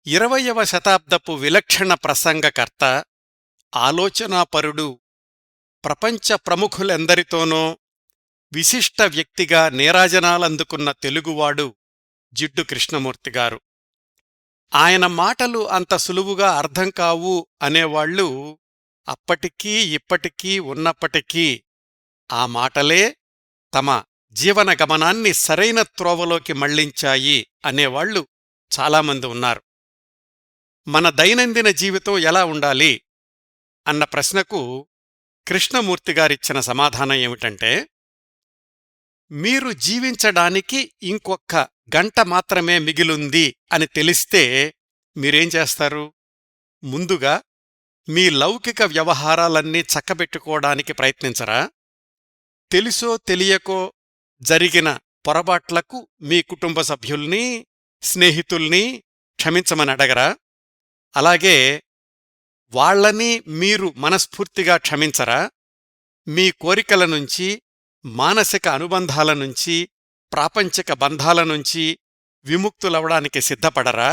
20వ శతాబ్దపు విలక్షణ ప్రసంగకర్త, ఆలోచనాపరుడు, ప్రపంచ ప్రముఖులెందరితోనో విశిష్ట వ్యక్తిగా నీరాజనాలందుకున్న తెలుగువాడు జిడ్డు కృష్ణమూర్తిగారు. ఆయన మాటలు అంత సులువుగా అర్థంకావు అనేవాళ్లు అప్పటికీ ఇప్పటికీ ఉన్నప్పటికీ ఆ మాటలే తమ జీవన గమనాన్ని సరైన త్రోవలోకి మళ్లించాయి అనేవాళ్లు చాలామంది ఉన్నారు. మన దైనందిన జీవితం ఎలా ఉండాలి అన్న ప్రశ్నకు కృష్ణమూర్తిగారిచ్చిన సమాధానం ఏమిటంటే, మీరు జీవించడానికి ఇంకొక్క గంట మాత్రమే మిగిలుంది అని తెలిస్తే మీరేం చేస్తారు? ముందుగా మీ లౌకిక వ్యవహారాలన్నీ చక్కబెట్టుకోవడానికి ప్రయత్నించరా? తెలుసో తెలియకో జరిగిన పొరపాట్లకు మీ కుటుంబ సభ్యుల్ని, స్నేహితుల్ని క్షమించమని అడగరా? అలాగే వాళ్లని మీరు మనస్ఫూర్తిగా క్షమించరా? మీ కోరికల నుంచి, మానసిక అనుబంధాల నుంచి, ప్రాపంచిక బంధాల నుంచి విముక్తులవడానికి సిద్ధపడరా?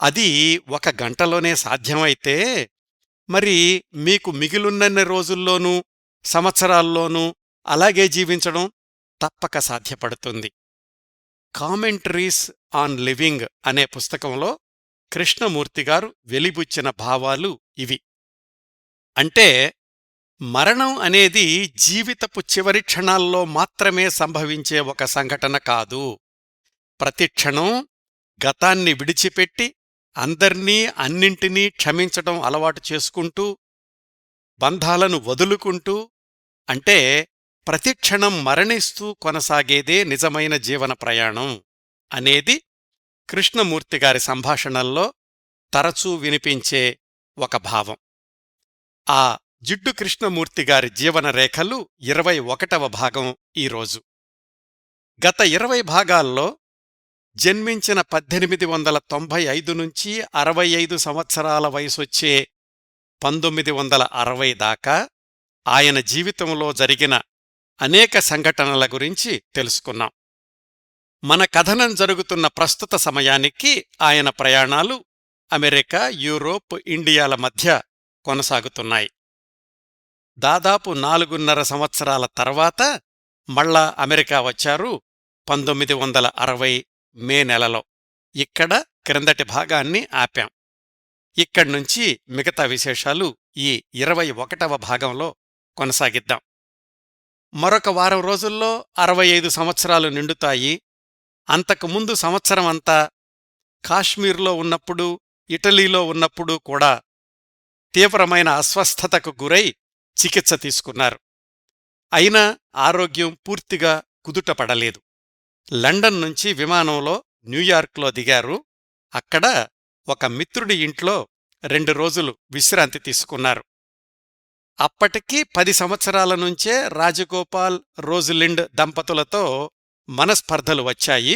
అది 1 గంటలోనే సాధ్యమైతే మరి మీకు మిగిలున్నన్ని రోజుల్లోనూ, సంవత్సరాల్లోనూ అలాగే జీవించడం తప్పక సాధ్యపడుతుంది. కామెంటరీస్ ఆన్ లివింగ్ అనే పుస్తకంలో కృష్ణమూర్తిగారు వెలిబుచ్చిన భావాలు ఇవి. అంటే మరణం అనేది జీవితపు చివరి క్షణాల్లో మాత్రమే సంభవించే ఒక సంఘటన కాదు. ప్రతిక్షణం గతాన్ని విడిచిపెట్టి అందర్నీ అన్నింటినీ క్షమించటం అలవాటు చేసుకుంటూ, బంధాలను వదులుకుంటూ, అంటే ప్రతిక్షణం మరణిస్తూ కొనసాగేదే నిజమైన జీవన ప్రయాణం అనేది కృష్ణమూర్తిగారి సంభాషణల్లో తరచూ వినిపించే ఒక భావం. ఆ జిడ్డు కృష్ణమూర్తిగారి జీవనరేఖలు 21వ భాగం ఈరోజు. గత 20 భాగాల్లో జన్మించిన 1895 నుంచి 65 సంవత్సరాల వయసొచ్చే 1960 దాకా ఆయన జీవితంలో జరిగిన అనేక సంఘటనల గురించి తెలుసుకున్నాం. మన కథనం జరుగుతున్న ప్రస్తుత సమయానికి ఆయన ప్రయాణాలు అమెరికా, యూరోప్, ఇండియాల మధ్య కొనసాగుతున్నాయి. దాదాపు 4.5 సంవత్సరాల తర్వాత మళ్ళా అమెరికా వచ్చారు 1960 మే నెలలో. ఇక్కడ క్రిందటి భాగాన్ని ఆపాం. ఇక్కడ్నుంచి మిగతా విశేషాలు ఈ 21వ భాగంలో కొనసాగిద్దాం. మరొక వారం రోజుల్లో 65 సంవత్సరాలు నిండుతాయి. అంతకుముందు సంవత్సరమంతా కాశ్మీర్లో ఉన్నప్పుడు, ఇటలీలో ఉన్నప్పుడు కూడా తీవ్రమైన అస్వస్థతకు గురై చికిత్స తీసుకున్నారు. అయినా ఆరోగ్యం పూర్తిగా కుదుటపడలేదు. లండన్ నుంచి విమానంలో న్యూయార్క్లో దిగారు. అక్కడ ఒక మిత్రుడి ఇంట్లో 2 రోజులు విశ్రాంతి తీసుకున్నారు. అప్పటికి 10 సంవత్సరాల నుంచే రాజగోపాల్, రోజ్లిండ్ దంపతులతో మనస్పర్ధలు వచ్చాయి.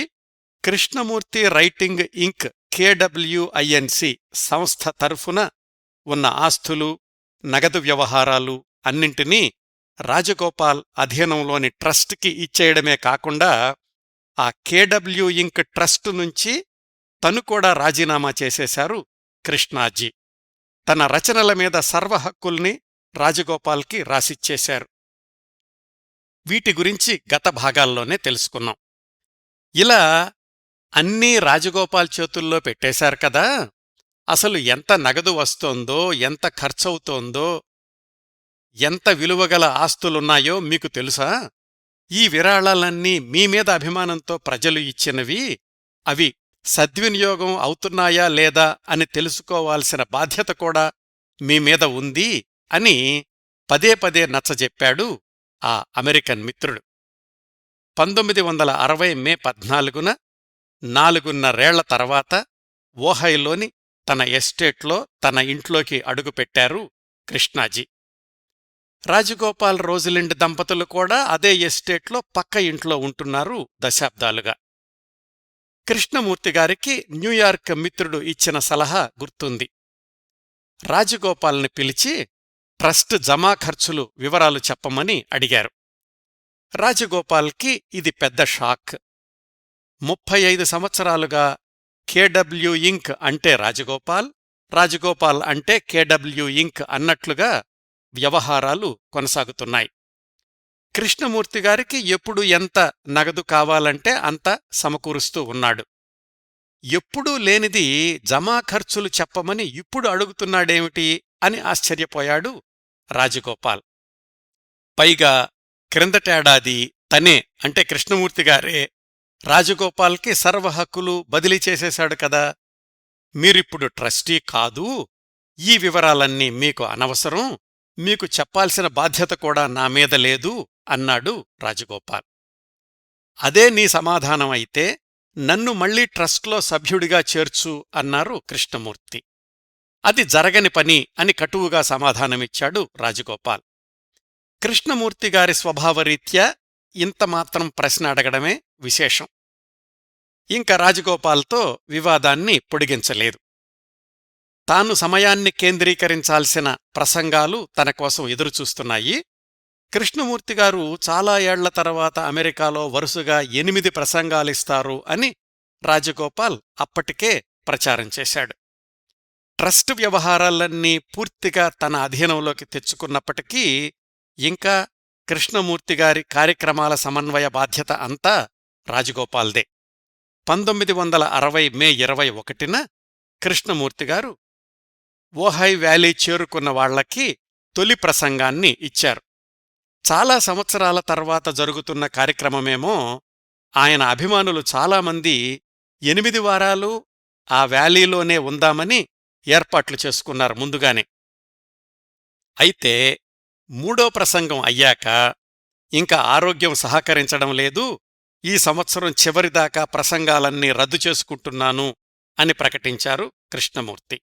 కృష్ణమూర్తి రైటింగ్ ఇంక్ KWINC సంస్థ తరఫున ఉన్న ఆస్తులు, నగదు వ్యవహారాలు అన్నింటినీ రాజగోపాల్ అధీనంలోని ట్రస్ట్కి ఇచ్చేయడమే కాకుండా ఆ KW ఇంక్ ట్రస్టు నుంచి తను కూడా రాజీనామా చేసేశారు కృష్ణాజీ. తన రచనల మీద సర్వహక్కుల్ని రాజగోపాల్కి రాసిచ్చేశారు. వీటి గురించి గత భాగాల్లోనే తెలుసుకున్నాం. ఇలా అన్నీ రాజగోపాల్ చేతుల్లో పెట్టేశారు కదా, అసలు ఎంత నగదు వస్తోందో, ఎంత ఖర్చవుతోందో, ఎంత విలువగల ఆస్తులున్నాయో మీకు తెలుసా? ఈ విరాళాలన్నీ మీమీద అభిమానంతో ప్రజలు ఇచ్చినవి. అవి సద్వినియోగం అవుతున్నాయా లేదా అని తెలుసుకోవాల్సిన బాధ్యత కూడా మీమీద ఉంది అని పదే పదే నచ్చజెప్పాడు ఆ అమెరికన్ మిత్రుడు. 1960 మే 14న 4.5 తర్వాత ఓహైలోని తన ఎస్టేట్లో తన ఇంట్లోకి అడుగుపెట్టారు కృష్ణాజీ. రాజగోపాల్, రోజ్లిండ్ దంపతులు కూడా అదే ఎస్టేట్లో పక్క ఇంట్లో ఉంటున్నారు దశాబ్దాలుగా. కృష్ణమూర్తిగారికి న్యూయార్క్ మిత్రుడు ఇచ్చిన సలహా గుర్తుంది. రాజగోపాల్ని పిలిచి ట్రస్ట్ జమా ఖర్చులు వివరాలు చెప్పమని అడిగారు. రాజగోపాల్కి ఇది పెద్ద షాక్. 35 సంవత్సరాలుగా కేడబ్ల్యూ ఇంక్ అంటే రాజగోపాల్, రాజగోపాల్ అంటే కేడబ్ల్యూ ఇంక్ అన్నట్లుగా వ్యవహారాలు కొనసాగుతున్నాయి. కృష్ణమూర్తిగారికి ఎప్పుడు ఎంత నగదు కావాలంటే అంత సమకూరుస్తూ ఉన్నాడు. ఎప్పుడూ లేనిది జమా ఖర్చులు చెప్పమని ఇప్పుడు అడుగుతున్నాడేమిటి అని ఆశ్చర్యపోయాడు రాజగోపాల్. పైగా క్రిందటేడాది తనే అంటే కృష్ణమూర్తిగారే రాజగోపాల్కి సర్వహక్కులు బదిలీ చేసేశాడు కదా. మీరిప్పుడు ట్రస్టీ కాదు, ఈ వివరాలన్నీ మీకు అనవసరం, మీకు చెప్పాల్సిన బాధ్యత కూడా నామీద లేదు అన్నాడు రాజగోపాల్. అదే నీ సమాధానం అయితే నన్ను మళ్లీ ట్రస్ట్లో సభ్యుడిగా చేర్చు అన్నారు కృష్ణమూర్తి. అది జరగని పని అని కటువుగా సమాధానమిచ్చాడు రాజగోపాల్. కృష్ణమూర్తిగారి స్వభావరీత్యా ఇంతమాత్రం ప్రశ్న అడగడమే విశేషం. ఇంక రాజగోపాల్తో వివాదాన్ని పొడిగించలేదు. తాను సమయాన్ని కేంద్రీకరించాల్సిన ప్రసంగాలు తనకోసం ఎదురుచూస్తున్నాయి. కృష్ణమూర్తిగారు చాలా ఏళ్ల తర్వాత అమెరికాలో వరుసగా 8 ప్రసంగాలిస్తారు అని రాజగోపాల్ అప్పటికే ప్రచారం చేశాడు. ట్రస్ట్ వ్యవహారాలన్నీ పూర్తిగా తన అధీనంలోకి తెచ్చుకున్నప్పటికీ ఇంకా కృష్ణమూర్తిగారి కార్యక్రమాల సమన్వయ బాధ్యత అంతా రాజగోపాల్దే. 1960 మే 21న కృష్ణమూర్తిగారు ఓహై వ్యాలీ చేరుకున్న వాళ్లకి తొలి ప్రసంగాన్ని ఇచ్చారు. చాలా సంవత్సరాల తర్వాత జరుగుతున్న కార్యక్రమమేమో. ఆయన అభిమానులు చాలామంది 8 వారాలు ఆ వ్యాలీలోనే ఉందామని ఏర్పాట్లు చేసుకున్నారు ముందుగానే. అయితే 3వ ప్రసంగం అయ్యాక ఇంకా ఆరోగ్యం సహకరించడం లేదు, ఈ సంవత్సరం చివరిదాకా ప్రసంగాలన్నీ రద్దు చేసుకుంటున్నాను అని ప్రకటించారు కృష్ణమూర్తి.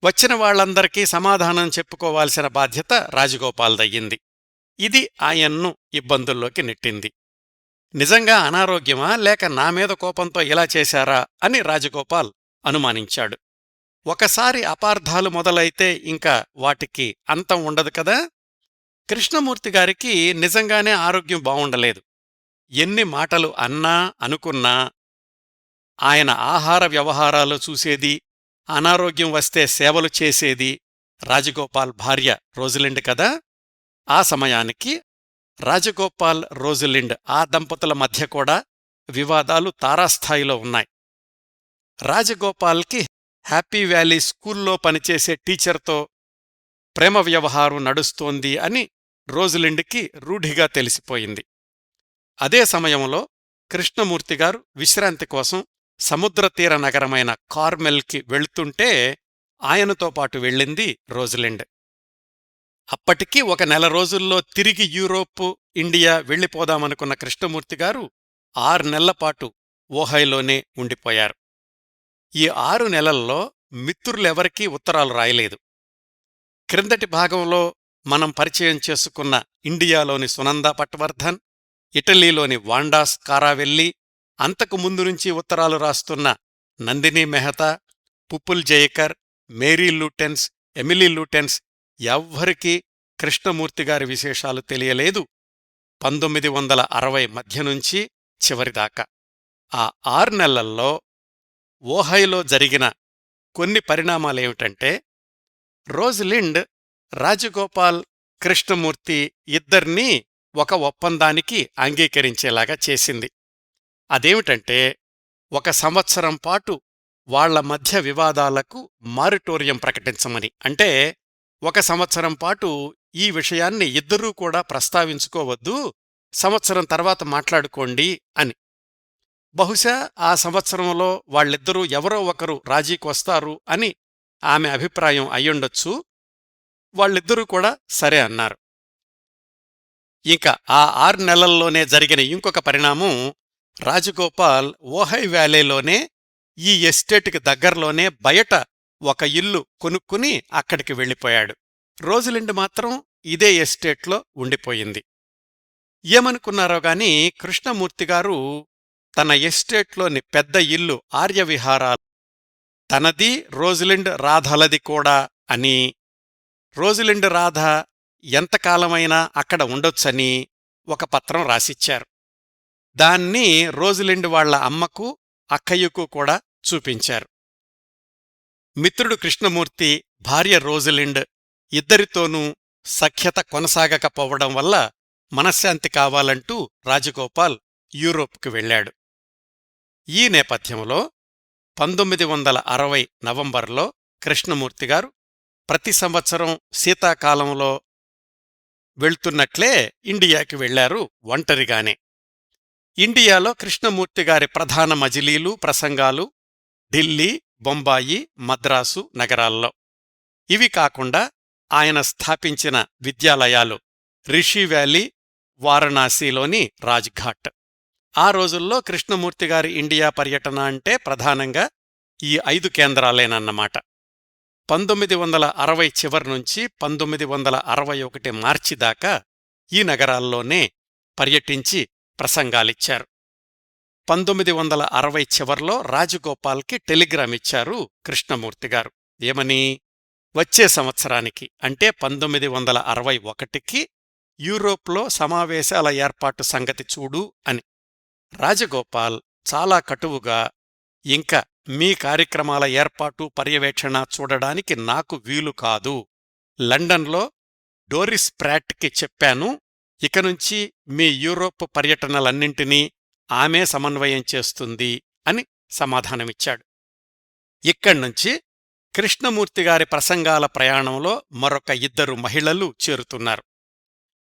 వచ్చిన వాళ్లందరికీ సమాధానం చెప్పుకోవాల్సిన బాధ్యత రాజగోపాల్దయ్యింది. ఇది ఆయన్ను ఇబ్బందుల్లోకి నెట్టింది. నిజంగా అనారోగ్యమా లేక నామీద కోపంతో ఇలా చేశారా అని రాజగోపాల్ అనుమానించాడు. ఒకసారి అపార్థాలు మొదలైతే ఇంకా వాటికి అంతం ఉండదు కదా. కృష్ణమూర్తిగారికి నిజంగానే ఆరోగ్యం బావుండలేదు. ఎన్ని మాటలు అన్నా అనుకున్నా ఆయన ఆహార వ్యవహారాలు చూసేది, అనారోగ్యం వస్తే సేవలు చేసేది రాజగోపాల్ భార్య రోజిలిండ్ కదా. ఆ సమయానికి రాజగోపాల్, రోజిలిండ్ ఆ దంపతుల మధ్య కూడా వివాదాలు తారాస్థాయిలో ఉన్నాయి. రాజగోపాల్కి హ్యాపీ వ్యాలీ స్కూల్లో పనిచేసే టీచర్తో ప్రేమ వ్యవహారం నడుస్తోంది అని రోజిలిండ్కి రూఢిగా తెలిసిపోయింది. అదే సమయంలో కృష్ణమూర్తిగారు విశ్రాంతి కోసం సముద్రతీర నగరమైన కార్మెల్కి వెళ్తుంటే ఆయనతో పాటు వెళ్ళింది రోజిలిండ్. అప్పటికి 1 నెల రోజుల్లో తిరిగి యూరోపు, ఇండియా వెళ్ళిపోదామనుకున్న కృష్ణమూర్తిగారు 6 నెలలపాటు ఓహైలోనే ఉండిపోయారు. ఈ 6 నెలల్లో మిత్రులెవరికీ ఉత్తరాలు రాయలేదు. క్రిందటి భాగంలో మనం పరిచయం చేసుకున్న ఇండియాలోని సునందా పట్వర్ధన్, ఇటలీలోని వాండా స్కారావెల్లి, అంతకు ముందు నుంచి ఉత్తరాలు రాస్తున్న Nandini Mehta, Pupul Jayakar, Mary Lutyens, Emily Lutyens ఎవ్వరికీ కృష్ణమూర్తిగారి విశేషాలు తెలియలేదు 1960 మధ్యనుంచి చివరిదాకా. ఆ 6 నెలల్లో ఓహైలో జరిగిన కొన్ని పరిణామాలేమిటంటే, రోజిలిండ్ రాజగోపాల్, కృష్ణమూర్తి ఇద్దర్నీ ఒక ఒప్పందానికి అంగీకరించేలాగా చేసింది. అదేమిటంటే 1 సంవత్సరం పాటు వాళ్ల మధ్య వివాదాలకు మారిటోరియం ప్రకటించమని. అంటే 1 సంవత్సరం పాటు ఈ విషయాన్ని ఇద్దరూ కూడా ప్రస్తావించుకోవద్దు, సంవత్సరం తర్వాత మాట్లాడుకోండి అని. బహుశా ఆ సంవత్సరంలో వాళ్ళిద్దరూ ఎవరో ఒకరు రాజీకొస్తారు అని ఆమె అభిప్రాయం అయ్యుండొచ్చు. వాళ్ళిద్దరూ కూడా సరే అన్నారు. ఇక ఆ 6 నెలల్లోనే జరిగిన ఇంకొక పరిణామం, రాజగోపాల్ ఓహై వ్యాలీలోనే ఈ ఎస్టేట్కి దగ్గర్లోనే బయట ఒక ఇల్లు కొనుక్కుని అక్కడికి వెళ్ళిపోయాడు. రోజిలిండ్ మాత్రం ఇదే ఎస్టేట్లో ఉండిపోయింది. ఏమనుకున్నారో గాని కృష్ణమూర్తిగారు తన ఎస్టేట్లోని పెద్ద ఇల్లు ఆర్యవిహారాలు తనది, రోజిలిండ్ రాధలది కూడా అని, రోజిలిండ్ రాధ ఎంతకాలమైనా అక్కడ ఉండొచ్చని ఒక పత్రం రాసిచ్చారు. దాన్ని రోజిలిండ్ వాళ్ల అమ్మకు, అక్కయ్యకు కూడా చూపించారు. మిత్రుడు కృష్ణమూర్తి, భార్య రోజలిండ్ ఇద్దరితోనూ సఖ్యత కొనసాగకపోవడం వల్ల మనశ్శాంతి కావాలంటూ రాజగోపాల్ యూరోప్కు వెళ్లాడు. ఈ నేపథ్యంలో 1960 నవంబర్లో కృష్ణమూర్తిగారు ప్రతి సంవత్సరం శీతాకాలంలో వెళ్తున్నట్లే ఇండియాకి వెళ్లారు ఒంటరిగానే. ఇండియాలో కృష్ణమూర్తిగారి ప్రధాన మజిలీలు, ప్రసంగాలు ఢిల్లీ, బొంబాయి, మద్రాసు నగరాల్లో. ఇవి కాకుండా ఆయన స్థాపించిన విద్యాలయాలు రిషి వ్యాలీ, వారణాసిలోని రాజ్ఘాట్. ఆ రోజుల్లో కృష్ణమూర్తిగారి ఇండియా పర్యటన అంటే ప్రధానంగా ఈ 5 కేంద్రాలేనన్నమాట. 1960 చివరి నుంచి 1961 మార్చి దాకా ఈ నగరాల్లోనే పర్యటించి ప్రసంగాలిచ్చారు. 1960 చివర్లో రాజగోపాల్కి టెలిగ్రామిచ్చారు కృష్ణమూర్తిగారు. ఏమని? వచ్చే సంవత్సరానికి అంటే 1961కి యూరోప్లో సమావేశాల ఏర్పాటు సంగతి చూడు అని. రాజగోపాల్ చాలా కటువుగా, ఇంక మీ కార్యక్రమాల ఏర్పాటు, పర్యవేక్షణ చూడడానికి నాకు వీలు కాదు. లండన్లో డోరిస్ ప్రాట్కి చెప్పాను, ఇకనుంచి మీ యూరోప్ పర్యటనలన్నింటినీ ఆమె సమన్వయం చేస్తుంది అని సమాధానమిచ్చాడు. ఇక్కడ్నుంచి కృష్ణమూర్తిగారి ప్రసంగాల ప్రయాణంలో మరొక 2 మహిళలు చేరుతున్నారు.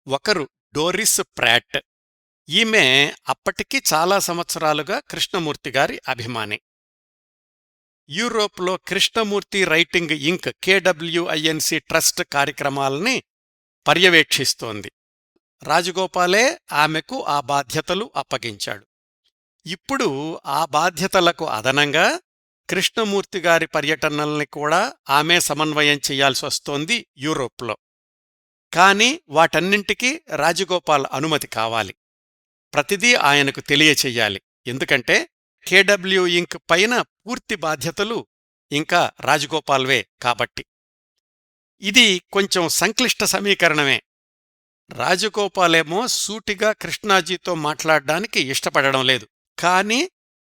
ఒకరు డోరిస్ ప్రాట్. ఈమె అప్పటికి చాలా సంవత్సరాలుగా కృష్ణమూర్తిగారి అభిమాని. యూరోప్లో కృష్ణమూర్తి రైటింగ్ ఇంక్ KWINC ట్రస్ట్ కార్యక్రమాల్ని పర్యవేక్షిస్తోంది. రాజగోపాలే ఆమెకు ఆ బాధ్యతలు అప్పగించాడు. ఇప్పుడు ఆ బాధ్యతలకు అదనంగా కృష్ణమూర్తిగారి పర్యటనల్ని కూడా ఆమె సమన్వయం చెయ్యాల్సొస్తోంది యూరోప్లో. కాని వాటన్నింటికీ రాజగోపాల్ అనుమతి కావాలి. ప్రతిదీ ఆయనకు తెలియచెయ్యాలి. ఎందుకంటే KW ఇంక్ పైన పూర్తి బాధ్యతలు ఇంకా రాజగోపాల్వే కాబట్టి. ఇది కొంచెం సంక్లిష్ట సమీకరణమే. రాజగోపాలేమో సూటిగా కృష్ణాజీతో మాట్లాడ్డానికి ఇష్టపడడం లేదు. కాని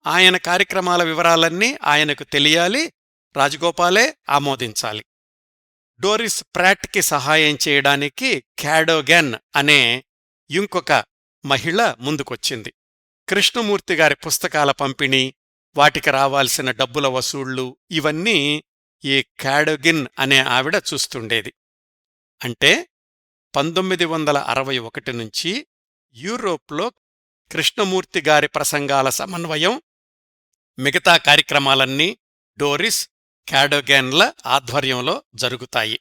ఆయన కార్యక్రమాల వివరాలన్నీ ఆయనకు తెలియాలి, రాజగోపాలే ఆమోదించాలి. డోరిస్ ప్రాట్కి సహాయం చేయడానికి క్యాడోగెన్ అనే ఇంకొక మహిళ ముందుకొచ్చింది. కృష్ణమూర్తిగారి పుస్తకాల పంపిణీ, వాటికి రావాల్సిన డబ్బుల వసూళ్లు ఇవన్నీ ఈ క్యాడోగిన్ అనే ఆవిడ చూస్తుండేది. అంటే 1961 నుంచి యూరోప్లో కృష్ణమూర్తిగారి ప్రసంగాల సమన్వయం, మిగతా కార్యక్రమాలన్నీ డోరిస్, క్యాడోగెన్ల ఆధ్వర్యంలో జరుగుతాయి.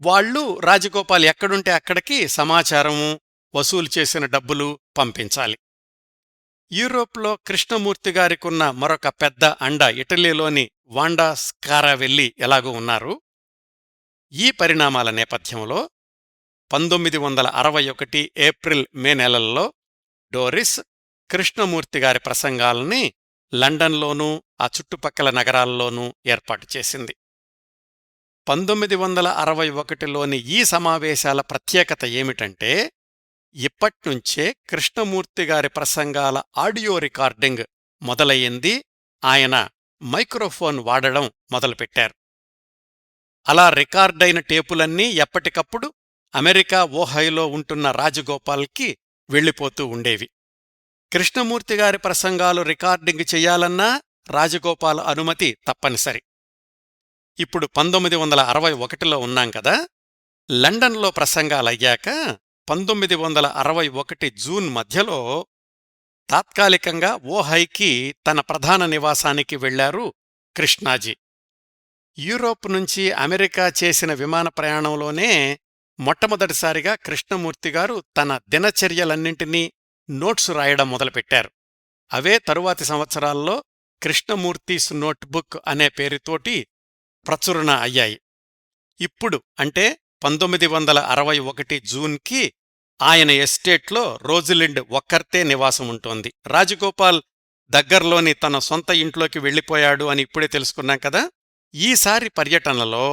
వాళ్లు రాజగోపాల్ ఎక్కడుంటే అక్కడికి సమాచారము, వసూలు చేసిన డబ్బులు పంపించాలి. యూరోప్లో కృష్ణమూర్తిగారికున్న మరొక పెద్ద అండ ఇటలీలోని వాండా స్కారావెల్లి ఎలాగూ ఉన్నారు. ఈ పరిణామాల నేపథ్యంలో 1961 ఏప్రిల్, మే నెలల్లో డోరిస్ కృష్ణమూర్తిగారి ప్రసంగాల్ని లండన్లోనూ ఆ చుట్టుపక్కల నగరాల్లోనూ ఏర్పాటు చేసింది. 1961లోని ఈ సమావేశాల ప్రత్యేకత ఏమిటంటే, ఇప్పట్నుంచే కృష్ణమూర్తిగారి ప్రసంగాల ఆడియో రికార్డింగ్ మొదలయ్యింది. ఆయన మైక్రోఫోన్ వాడడం మొదలుపెట్టారు. అలా రికార్డైన టేపులన్నీ ఎప్పటికప్పుడు అమెరికా ఓహైలో ఉంటున్న రాజగోపాల్కి వెళ్ళిపోతూ ఉండేవి. కృష్ణమూర్తిగారి ప్రసంగాలు రికార్డింగ్ చెయ్యాలన్నా రాజగోపాల్ అనుమతి తప్పనిసరి. ఇప్పుడు 1961లో ఉన్నాం కదా. లండన్లో ప్రసంగాలయ్యాక 1961 జూన్ మధ్యలో తాత్కాలికంగా ఓహైకి తన ప్రధాన నివాసానికి వెళ్లారు కృష్ణాజీ. యూరోప్ నుంచి అమెరికా చేసిన విమాన ప్రయాణంలోనే మొట్టమొదటిసారిగా కృష్ణమూర్తిగారు తన దినచర్యలన్నింటినీ నోట్సు రాయడం మొదలుపెట్టారు. అవే తరువాతి సంవత్సరాల్లో కృష్ణమూర్తిస్ నోట్బుక్ అనే పేరుతోటి ప్రచురణ అయ్యాయి. ఇప్పుడు అంటే 1961 జూన్కి ఆయన ఎస్టేట్లో రోజలిండ్ ఒక్కర్తే నివాసం ఉంటోంది. రాజగోపాల్ దగ్గర్లోని తన సొంత ఇంట్లోకి వెళ్ళిపోయాడు అని ఇప్పుడే తెలుసుకున్నాం కదా. ఈసారి పర్యటనలో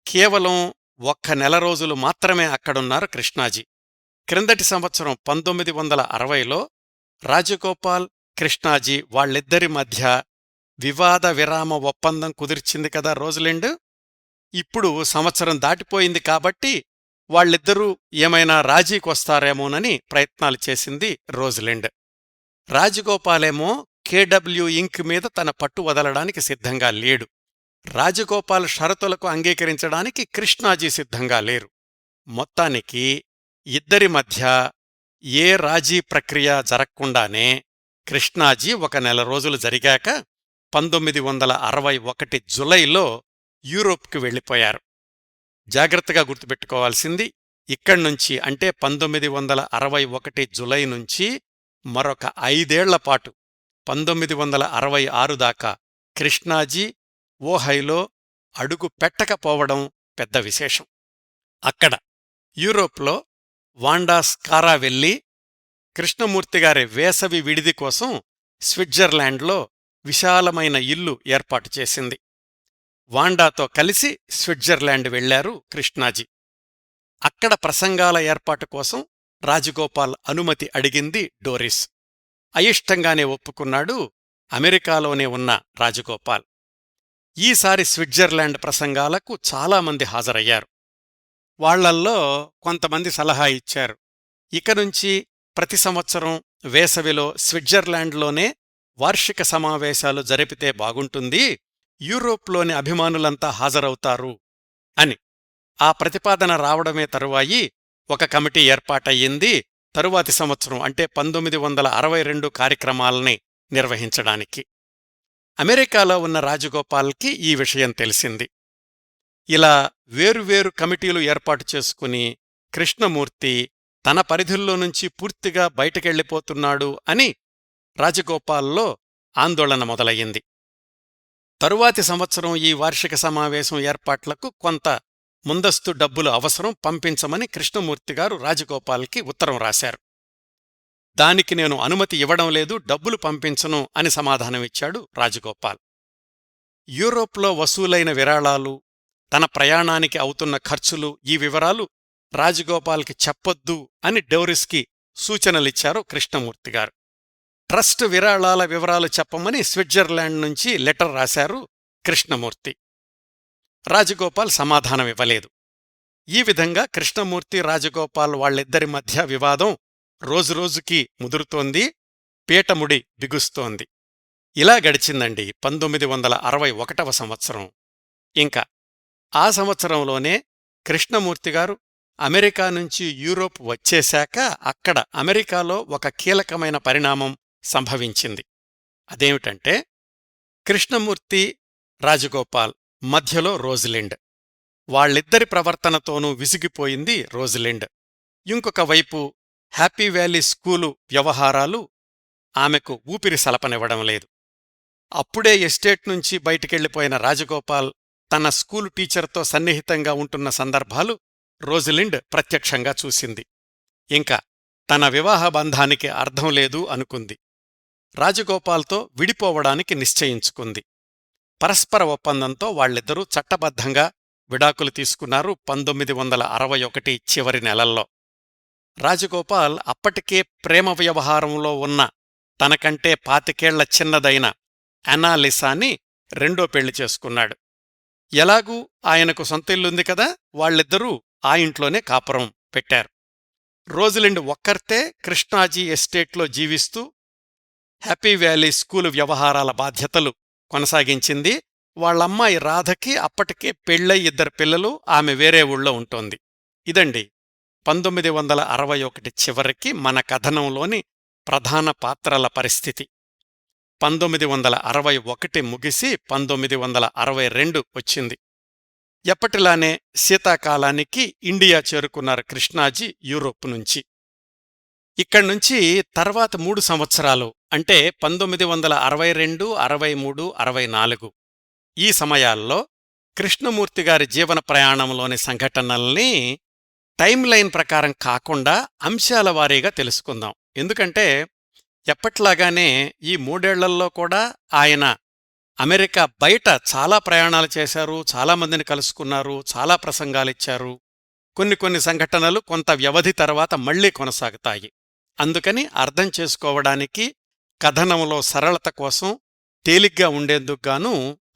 కేవలం 1 నెల రోజులు మాత్రమే అక్కడున్నారు కృష్ణాజీ. క్రిందటి సంవత్సరం 1960లో రాజగోపాల్, కృష్ణాజీ వాళ్ళిద్దరి మధ్య వివాద విరామ ఒప్పందం కుదిర్చింది కదా రోజ్లిండ్. ఇప్పుడు సంవత్సరం దాటిపోయింది కాబట్టి వాళ్ళిద్దరూ ఏమైనా రాజీకొస్తారేమోనని ప్రయత్నాలు చేసింది రోజ్లిండ్. రాజగోపాలేమో కేడబ్ల్యూ ఇంక్ మీద తన పట్టు వదలడానికి సిద్ధంగా లేడు. రాజగోపాల్ షరతులకు అంగీకరించడానికి కృష్ణాజీ సిద్ధంగా లేరు. మొత్తానికి ఇద్దరి మధ్య ఏ రాజీ ప్రక్రియ జరక్కుండానే కృష్ణాజీ ఒక నెల రోజులు జరిగాక 1961 జులైలో యూరోప్కి వెళ్ళిపోయారు. జాగ్రత్తగా గుర్తుపెట్టుకోవాల్సింది, ఇక్కడ్నుంచి అంటే 1961 జులై నుంచి మరొక 5 ఏళ్లపాటు 1966 దాకా కృష్ణాజీ ఓహైలో అడుగు పెట్టకపోవడం పెద్ద విశేషం. అక్కడ యూరోప్లో వాండా స్కారా వెళ్లి కృష్ణమూర్తిగారి వేసవి విడిది కోసం స్విట్జర్లాండ్లో విశాలమైన ఇల్లు ఏర్పాటు చేసింది. వాండాతో కలిసి స్విట్జర్లాండ్ వెళ్లారు కృష్ణాజీ. అక్కడ ప్రసంగాల ఏర్పాటు కోసం రాజగోపాల్ అనుమతి అడిగింది డోరిస్. అయిష్టంగానే ఒప్పుకున్నాడు అమెరికాలోనే ఉన్న రాజగోపాల్. ఈసారి స్విట్జర్లాండ్ ప్రసంగాలకు చాలామంది హాజరయ్యారు. వాళ్లల్లో కొంతమంది సలహా ఇచ్చారు, ఇకనుంచి ప్రతి సంవత్సరం వేసవిలో స్విట్జర్లాండ్లోనే వార్షిక సమావేశాలు జరిపితే బాగుంటుంది, యూరోప్లోని అభిమానులంతా హాజరవుతారు అని. ఆ ప్రతిపాదన రావడమే తరువాయి ఒక కమిటీ ఏర్పాటయ్యింది తరువాతి సంవత్సరం అంటే 1962 కార్యక్రమాల్ని నిర్వహించడానికి. అమెరికాలో ఉన్న రాజగోపాల్కి ఈ విషయం తెలిసింది. ఇలా వేరువేరు కమిటీలు ఏర్పాటు చేసుకుని కృష్ణమూర్తి తన పరిధుల్లో నుంచి పూర్తిగా బయటకెళ్ళిపోతున్నాడు అని రాజగోపాల్లో ఆందోళన మొదలయ్యింది. తరువాతి సంవత్సరం ఈ వార్షిక సమావేశం ఏర్పాట్లకు కొంత ముందస్తు డబ్బులు అవసరం, పంపించమని కృష్ణమూర్తిగారు రాజగోపాల్కి ఉత్తరం రాశారు. దానికి నేను అనుమతి ఇవ్వడం లేదు, డబ్బులు పంపించను అని సమాధానమిచ్చాడు రాజగోపాల్. యూరోప్లో వసూలైన విరాళాలు, తన ప్రయాణానికి అవుతున్న ఖర్చులు, ఈ వివరాలు రాజగోపాల్కి చెప్పొద్దు అని డోరిస్కి సూచనలిచ్చారు కృష్ణమూర్తిగారు. ట్రస్ట్ విరాళాల వివరాలు చెప్పమని స్విట్జర్లాండ్ నుంచి లెటర్ రాశారు కృష్ణమూర్తి. రాజగోపాల్ సమాధానమివ్వలేదు. ఈ విధంగా కృష్ణమూర్తి రాజగోపాల్ వాళ్ళిద్దరి మధ్య వివాదం రోజురోజుకీ ముదురుతోంది, పీటముడి బిగుస్తోంది. ఇలా గడిచిందండి 1961 సంవత్సరం. ఇంకా ఆ సంవత్సరంలోనే కృష్ణమూర్తిగారు అమెరికా నుంచి యూరోప్ వచ్చేశాక అక్కడ అమెరికాలో ఒక కీలకమైన పరిణామం సంభవించింది. అదేమిటంటే, కృష్ణమూర్తి రాజగోపాల్ మధ్యలో రోజ్లిండ్. వాళ్ళిద్దరి ప్రవర్తనతోనూ విసిగిపోయింది రోజ్లిండ్. ఇంకొక వైపు హ్యాపీ వ్యాలీ స్కూలు వ్యవహారాలు ఆమెకు ఊపిరి సలపనివ్వడం లేదు. అప్పుడే ఎస్టేట్ నుంచి బయటికెళ్లిపోయిన రాజగోపాల్ తన స్కూలు టీచర్తో సన్నిహితంగా ఉంటున్న సందర్భాలు రోజ్లిండ్ ప్రత్యక్షంగా చూసింది. ఇంకా తన వివాహ బంధానికి అర్థం లేదు అనుకుంది. రాజగోపాల్తో విడిపోవడానికి నిశ్చయించుకుంది. పరస్పర ఒప్పందంతో వాళ్ళిద్దరూ చట్టబద్ధంగా విడాకులు తీసుకున్నారు 1961 చివరి నెలల్లో. రాజగోపాల్ అప్పటికే ప్రేమ వ్యవహారంలో ఉన్న తనకంటే 25 చిన్నదైన అనాలిసాని రెండో పెళ్లి చేసుకున్నాడు. ఎలాగూ ఆయనకు సొంతిల్లుంది కదా, వాళ్ళిద్దరూ ఆ ఇంట్లోనే కాపురం పెట్టారు. రోజ్లిండ్ ఒక్కర్తే కృష్ణాజీ ఎస్టేట్లో జీవిస్తూ హ్యాపీ వ్యాలీ స్కూలు వ్యవహారాల బాధ్యతలు కొనసాగించింది. వాళ్ళమ్మాయి రాధకి అప్పటికే పెళ్ళై 2 పిల్లలు, ఆమె వేరే ఊళ్ళో ఉంటోంది. ఇదండి 1961 చివరికి మన కథనంలోని ప్రధాన పాత్రల పరిస్థితి. 1961 ముగిసి 1962 వచ్చింది. ఎప్పటిలానే శీతాకాలానికి ఇండియా చేరుకున్నారు కృష్ణాజీ యూరోప్ నుంచి. ఇక్కడ్నుంచి తర్వాత 3 సంవత్సరాలు అంటే 1962, 63, 64 ఈ సమయాల్లో కృష్ణమూర్తిగారి జీవన ప్రయాణంలోని సంఘటనల్ని టైమ్లైన్ ప్రకారం కాకుండా అంశాల వారీగా తెలుసుకుందాం. ఎందుకంటే ఎప్పట్లాగానే ఈ 3 ఏళ్లలో కూడా ఆయన అమెరికా బయట చాలా ప్రయాణాలు చేశారు, చాలామందిని కలుసుకున్నారు, చాలా ప్రసంగాలిచ్చారు. కొన్ని సంఘటనలు కొంత వ్యవధి తర్వాత మళ్లీ కొనసాగుతాయి. అందుకని అర్థం చేసుకోవడానికి, కథనంలో సరళత కోసం తేలిగ్గా ఉండేందుకుగాను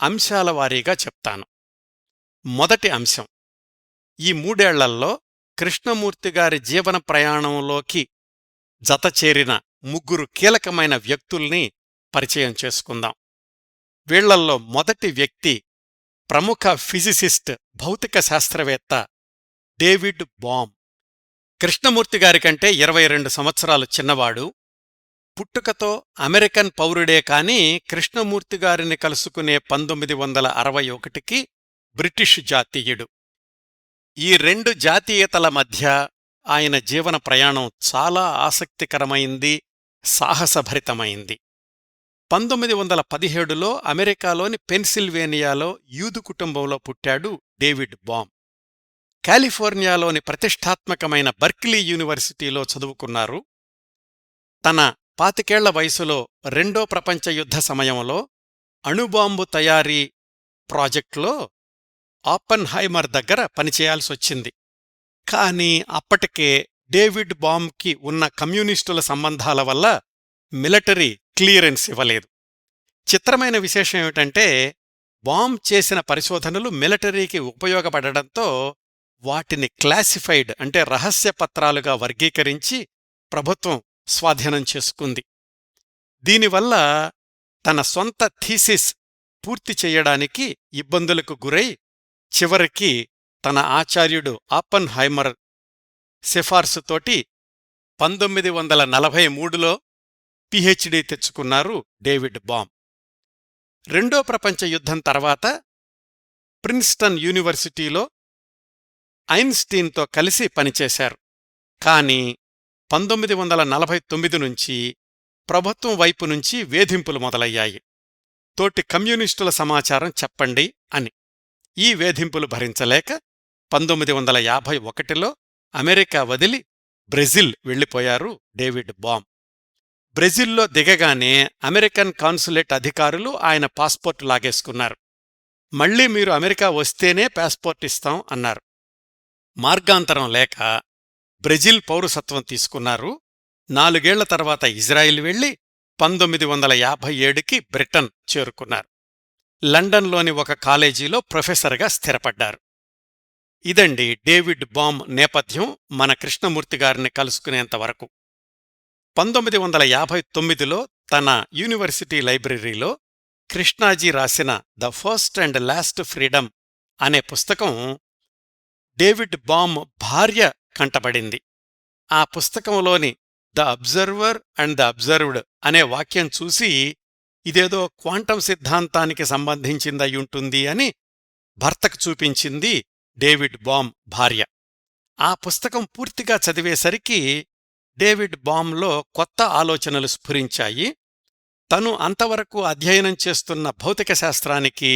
అంశాల వారీగా చెప్తాను. మొదటి అంశం, ఈ 3 ఏళ్లలో కృష్ణమూర్తిగారి జీవన ప్రయాణంలోకి జతచేరిన 3 కీలకమైన వ్యక్తుల్ని పరిచయం చేసుకుందాం. వీళ్లల్లో మొదటి వ్యక్తి ప్రముఖ ఫిజిసిస్ట్, భౌతిక శాస్త్రవేత్త డేవిడ్ బామ్. కృష్ణమూర్తిగారికంటే 22 సంవత్సరాలు చిన్నవాడు. పుట్టుకతో అమెరికన్ పౌరుడే కాని కృష్ణమూర్తిగారిని కలుసుకునే 1961కి బ్రిటిష్ జాతీయుడు. ఈ 2 జాతీయతల మధ్య ఆయన జీవన ప్రయాణం చాలా ఆసక్తికరమైంది, సాహసభరితమైంది. 1917లో అమెరికాలోని పెన్సిల్వేనియాలో యూదు కుటుంబంలో పుట్టాడు డేవిడ్ బామ్. కాలిఫోర్నియాలోని ప్రతిష్టాత్మకమైన బర్క్లీ యూనివర్సిటీలో చదువుకున్నారు. తన 25 వయసులో రెండో ప్రపంచ యుద్ధ సమయంలో అణుబాంబు తయారీ ప్రాజెక్టులో ఆపెన్హైమర్ దగ్గర పనిచేయాల్సొచ్చింది. కాని అప్పటికే డేవిడ్ బామ్కి ఉన్న కమ్యూనిస్టుల సంబంధాల వల్ల మిలిటరీ క్లియరెన్స్ ఇవ్వలేదు. చిత్రమైన విశేషమేమిటంటే, బాంబ్ చేసిన పరిశోధనలు మిలిటరీకి ఉపయోగపడడంతో వాటిని క్లాసిఫైడ్ అంటే రహస్య పత్రాలుగా వర్గీకరించి ప్రభుత్వం స్వాధీనం చేసుకుంది. దీనివల్ల తన సొంత థీసిస్ పూర్తి చెయ్యడానికి ఇబ్బందులకు గురై చివరికి తన ఆచార్యుడు ఆపెన్హైమర్ సిఫార్సుతోటి 1943లో పిహెచ్డి తెచ్చుకున్నారు డేవిడ్ బామ్. రెండో ప్రపంచ యుద్ధం తర్వాత ప్రిన్స్టన్ యూనివర్సిటీలో ఐన్స్టీన్తో కలిసి పనిచేశారు. కాని 1949 నుంచి ప్రభుత్వం వైపు నుంచి వేధింపులు మొదలయ్యాయి. తోటి కమ్యూనిస్టుల సమాచారం చెప్పండి అని. ఈ వేధింపులు భరించలేక 1951లో అమెరికా వదిలి బ్రెజిల్ వెళ్లిపోయారు డేవిడ్ బామ్. బ్రెజిల్లో దిగగానే అమెరికన్ కాన్సులేట్ అధికారులు ఆయన పాస్పోర్ట్ లాగేసుకున్నారు. మళ్లీ మీరు అమెరికా వస్తేనే పాస్పోర్ట్ ఇస్తాం అన్నారు. మార్గాంతరం లేక బ్రెజిల్ పౌరసత్వం తీసుకున్నారు. 4 ఏళ్ల తర్వాత ఇజ్రాయిల్ వెళ్లి 1957కి బ్రిటన్ చేరుకున్నారు. లండన్లోని ఒక కాలేజీలో ప్రొఫెసర్గా స్థిరపడ్డారు. ఇదండి డేవిడ్ బామ్ నేపథ్యం మన కృష్ణమూర్తిగారిని కలుసుకునేంతవరకు. 1959లో తన యూనివర్సిటీ లైబ్రరీలో కృష్ణాజీ రాసిన the first and last freedom అనే పుస్తకం డేవిడ్ బామ్ భార్య కంటబడింది. ఆ పుస్తకంలోని the observer and the observed అనే వాక్యం చూసి ఇదేదో క్వాంటం సిద్ధాంతానికి సంబంధించిందయ్యుంటుంది అని భర్తకు చూపించింది డేవిడ్ బామ్ భార్య. ఆ పుస్తకం పూర్తిగా చదివేసరికి డేవిడ్ బామ్లో కొత్త ఆలోచనలు స్ఫురించాయి. తను అంతవరకు అధ్యయనం చేస్తున్న భౌతిక శాస్త్రానికి,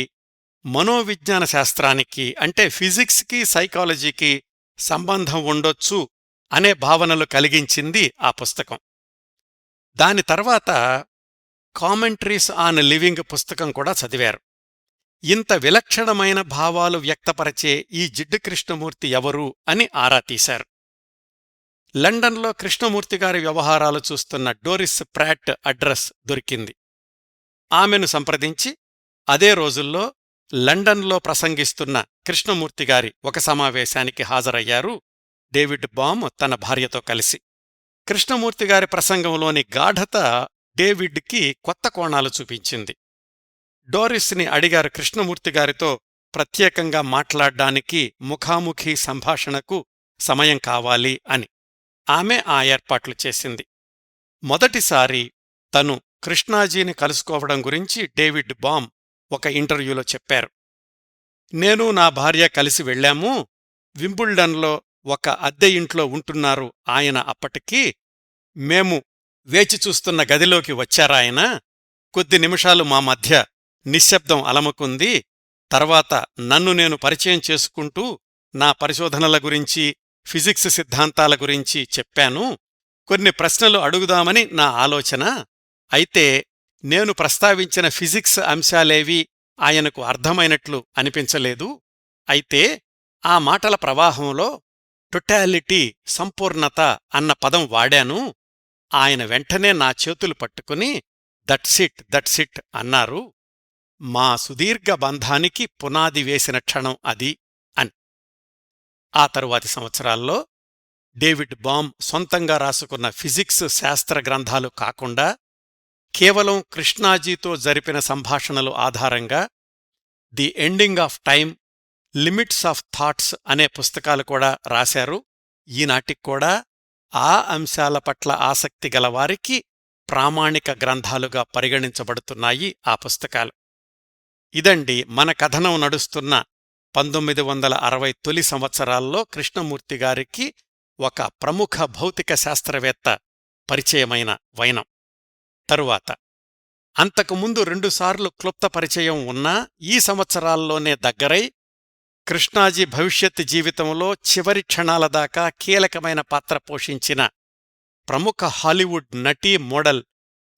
మనోవిజ్ఞాన శాస్త్రానికి అంటే ఫిజిక్స్కి, సైకాలజీకి సంబంధం ఉండొచ్చు అనే భావనలు కలిగించింది ఆ పుస్తకం. దాని తర్వాత కామెంట్రీస్ ఆన్ లివింగ్ పుస్తకం కూడా చదివారు. ఇంత విలక్షణమైన భావాలు వ్యక్తపరచే ఈ జిడ్డు కృష్ణమూర్తి ఎవరు అని ఆరా తీశారు. లండన్లో కృష్ణమూర్తిగారి వ్యవహారాలు చూస్తున్న డోరిస్ ప్రాట్ అడ్రస్ దొరికింది. ఆమెను సంప్రదించి అదే రోజుల్లో లండన్లో ప్రసంగిస్తున్న కృష్ణమూర్తిగారి ఒక సమావేశానికి హాజరయ్యారు డేవిడ్ బామ్ తన భార్యతో కలిసి. కృష్ణమూర్తిగారి ప్రసంగంలోని గాఢత డేవిడ్కి కొత్త కోణాలు చూపించింది. డోరిస్ని అడిగారు కృష్ణమూర్తిగారితో ప్రత్యేకంగా మాట్లాడ్డానికి, ముఖాముఖీ సంభాషణకు సమయం కావాలి అని. ఆమె ఆ ఏర్పాట్లు చేసింది. మొదటిసారి తను కృష్ణాజీని కలుసుకోవడం గురించి డేవిడ్ బామ్ ఒక ఇంటర్వ్యూలో చెప్పారు. నేను నా భార్య కలిసి వెళ్లాము. వింబుల్డన్లో ఒక అద్దె ఇంట్లో ఉంటున్నారు ఆయన. అప్పటికి మేము వేచి చూస్తున్న గదిలోకి వచ్చారాయన. కొద్ది నిమిషాలు మా మధ్య నిశ్శబ్దం అలముకుంది. తర్వాత నన్ను నేను పరిచయం చేసుకుంటూ నా పరిశోధనల గురించి, ఫిజిక్స్ సిద్ధాంతాల గురించి చెప్పాను. కొన్ని ప్రశ్నలు అడుగుదామని నా ఆలోచన. అయితే నేను ప్రస్తావించిన ఫిజిక్స్ అంశాలేవీ ఆయనకు అర్థమైనట్లు అనిపించలేదు. అయితే ఆ మాటల ప్రవాహంలో టొటాలిటీ, సంపూర్ణత అన్న పదం వాడాను. ఆయన వెంటనే నా చేతులు పట్టుకుని దట్సిట్ అన్నారు. మా సుదీర్ఘ బంధానికి పునాది వేసిన క్షణం అది అని. ఆ తరువాతి సంవత్సరాల్లో డేవిడ్ బామ్ సొంతంగా రాసుకున్న ఫిజిక్స్ శాస్త్ర గ్రంథాలు కాకుండా కేవలం కృష్ణాజీతో జరిపిన సంభాషణలు ఆధారంగా the ending of time, limits of thoughts అనే పుస్తకాలు కూడా రాశారు. ఈనాటిక్కూడా ఆ అంశాల పట్ల ఆసక్తి గలవారికి ప్రామాణిక గ్రంథాలుగా పరిగణించబడుతున్నాయి ఆ పుస్తకాలు. ఇదండి మన కథనం నడుస్తున్న 1960 తొలి సంవత్సరాల్లో కృష్ణమూర్తిగారికి ఒక ప్రముఖ భౌతిక శాస్త్రవేత్త పరిచయమైన వైనం. తరువాత అంతకుముందు 2 సార్లు క్లుప్త పరిచయం ఉన్నా ఈ సంవత్సరాల్లోనే దగ్గరై కృష్ణాజీ భవిష్యత్ జీవితంలో చివరి క్షణాల దాకా కీలకమైన పాత్ర పోషించిన ప్రముఖ హాలీవుడ్ నటీ మోడల్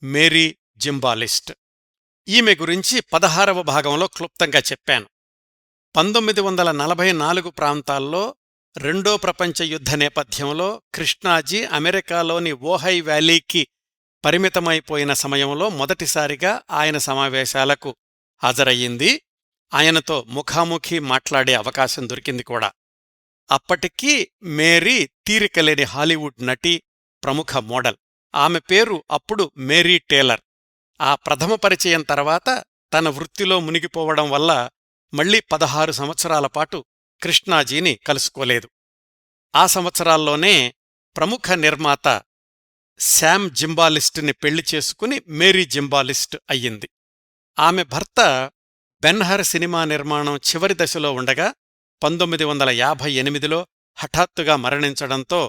మేరీ జింబాలిస్ట్. ఈమె గురించి 16వ భాగంలో క్లుప్తంగా చెప్పాను. 1944 ప్రాంతాల్లో రెండో ప్రపంచ యుద్ధ నేపథ్యంలో కృష్ణాజీ అమెరికాలోని ఓహై వ్యాలీకి పరిమితమైపోయిన సమయంలో మొదటిసారిగా ఆయన సమావేశాలకు హాజరయ్యింది. ఆయనతో ముఖాముఖి మాట్లాడే అవకాశం దొరికింది కూడా. అప్పటికీ మేరీ తీరికలేని హాలీవుడ్ నటి, ప్రముఖ మోడల్. ఆమె పేరు అప్పుడు మేరీ టేలర్. ఆ ప్రథమ పరిచయం తర్వాత తన వృత్తిలో మునిగిపోవడం వల్ల మళ్లీ 16 సంవత్సరాల పాటు కృష్ణాజీని కలుసుకోలేదు. ఆ సంవత్సరాల్లోనే ప్రముఖ నిర్మాత శామ్ జింబాలిస్ట్ని పెళ్లి చేసుకుని మేరీ జింబాలిస్ట్ అయ్యింది. ఆమె భర్త బెన్హర్ సినిమా నిర్మాణం చివరి దశలో ఉండగా 1958లో హఠాత్తుగా మరణించడంతో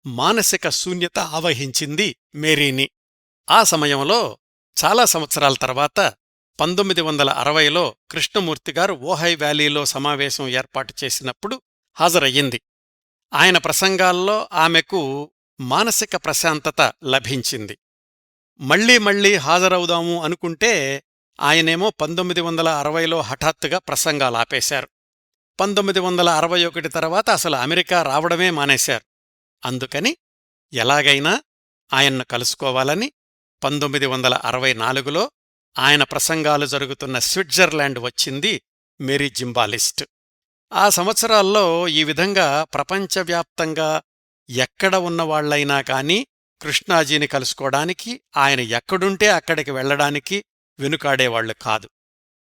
మానసిక శూన్యత ఆవహించింది మేరీని. ఆ సమయంలో చాలా సంవత్సరాల తర్వాత 1960లో కృష్ణమూర్తిగారు ఓహై వ్యాలీలో సమావేశం ఏర్పాటు చేసినప్పుడు హాజరయ్యింది. ఆయన ప్రసంగాల్లో ఆమెకు మానసిక ప్రశాంతత లభించింది. మళ్లీ హాజరవుదాము అనుకుంటే ఆయనేమో 1960లో హఠాత్తుగా ప్రసంగాలాపేశారు. 1961 తర్వాత అసలు అమెరికా రావడమే మానేశారు. అందుకని ఎలాగైనా ఆయన్ను కలుసుకోవాలని 1964లో ఆయన ప్రసంగాలు జరుగుతున్న స్విట్జర్లాండ్ వచ్చింది మేరీ జింబాలిస్ట్. ఆ సంవత్సరాల్లో ఈ విధంగా ప్రపంచవ్యాప్తంగా ఎక్కడ ఉన్నవాళ్లైనా కాని కృష్ణాజీని కలుసుకోవడానికి, ఆయన ఎక్కడుంటే అక్కడికి వెళ్లడానికి వెనుకాడేవాళ్లు కాదు.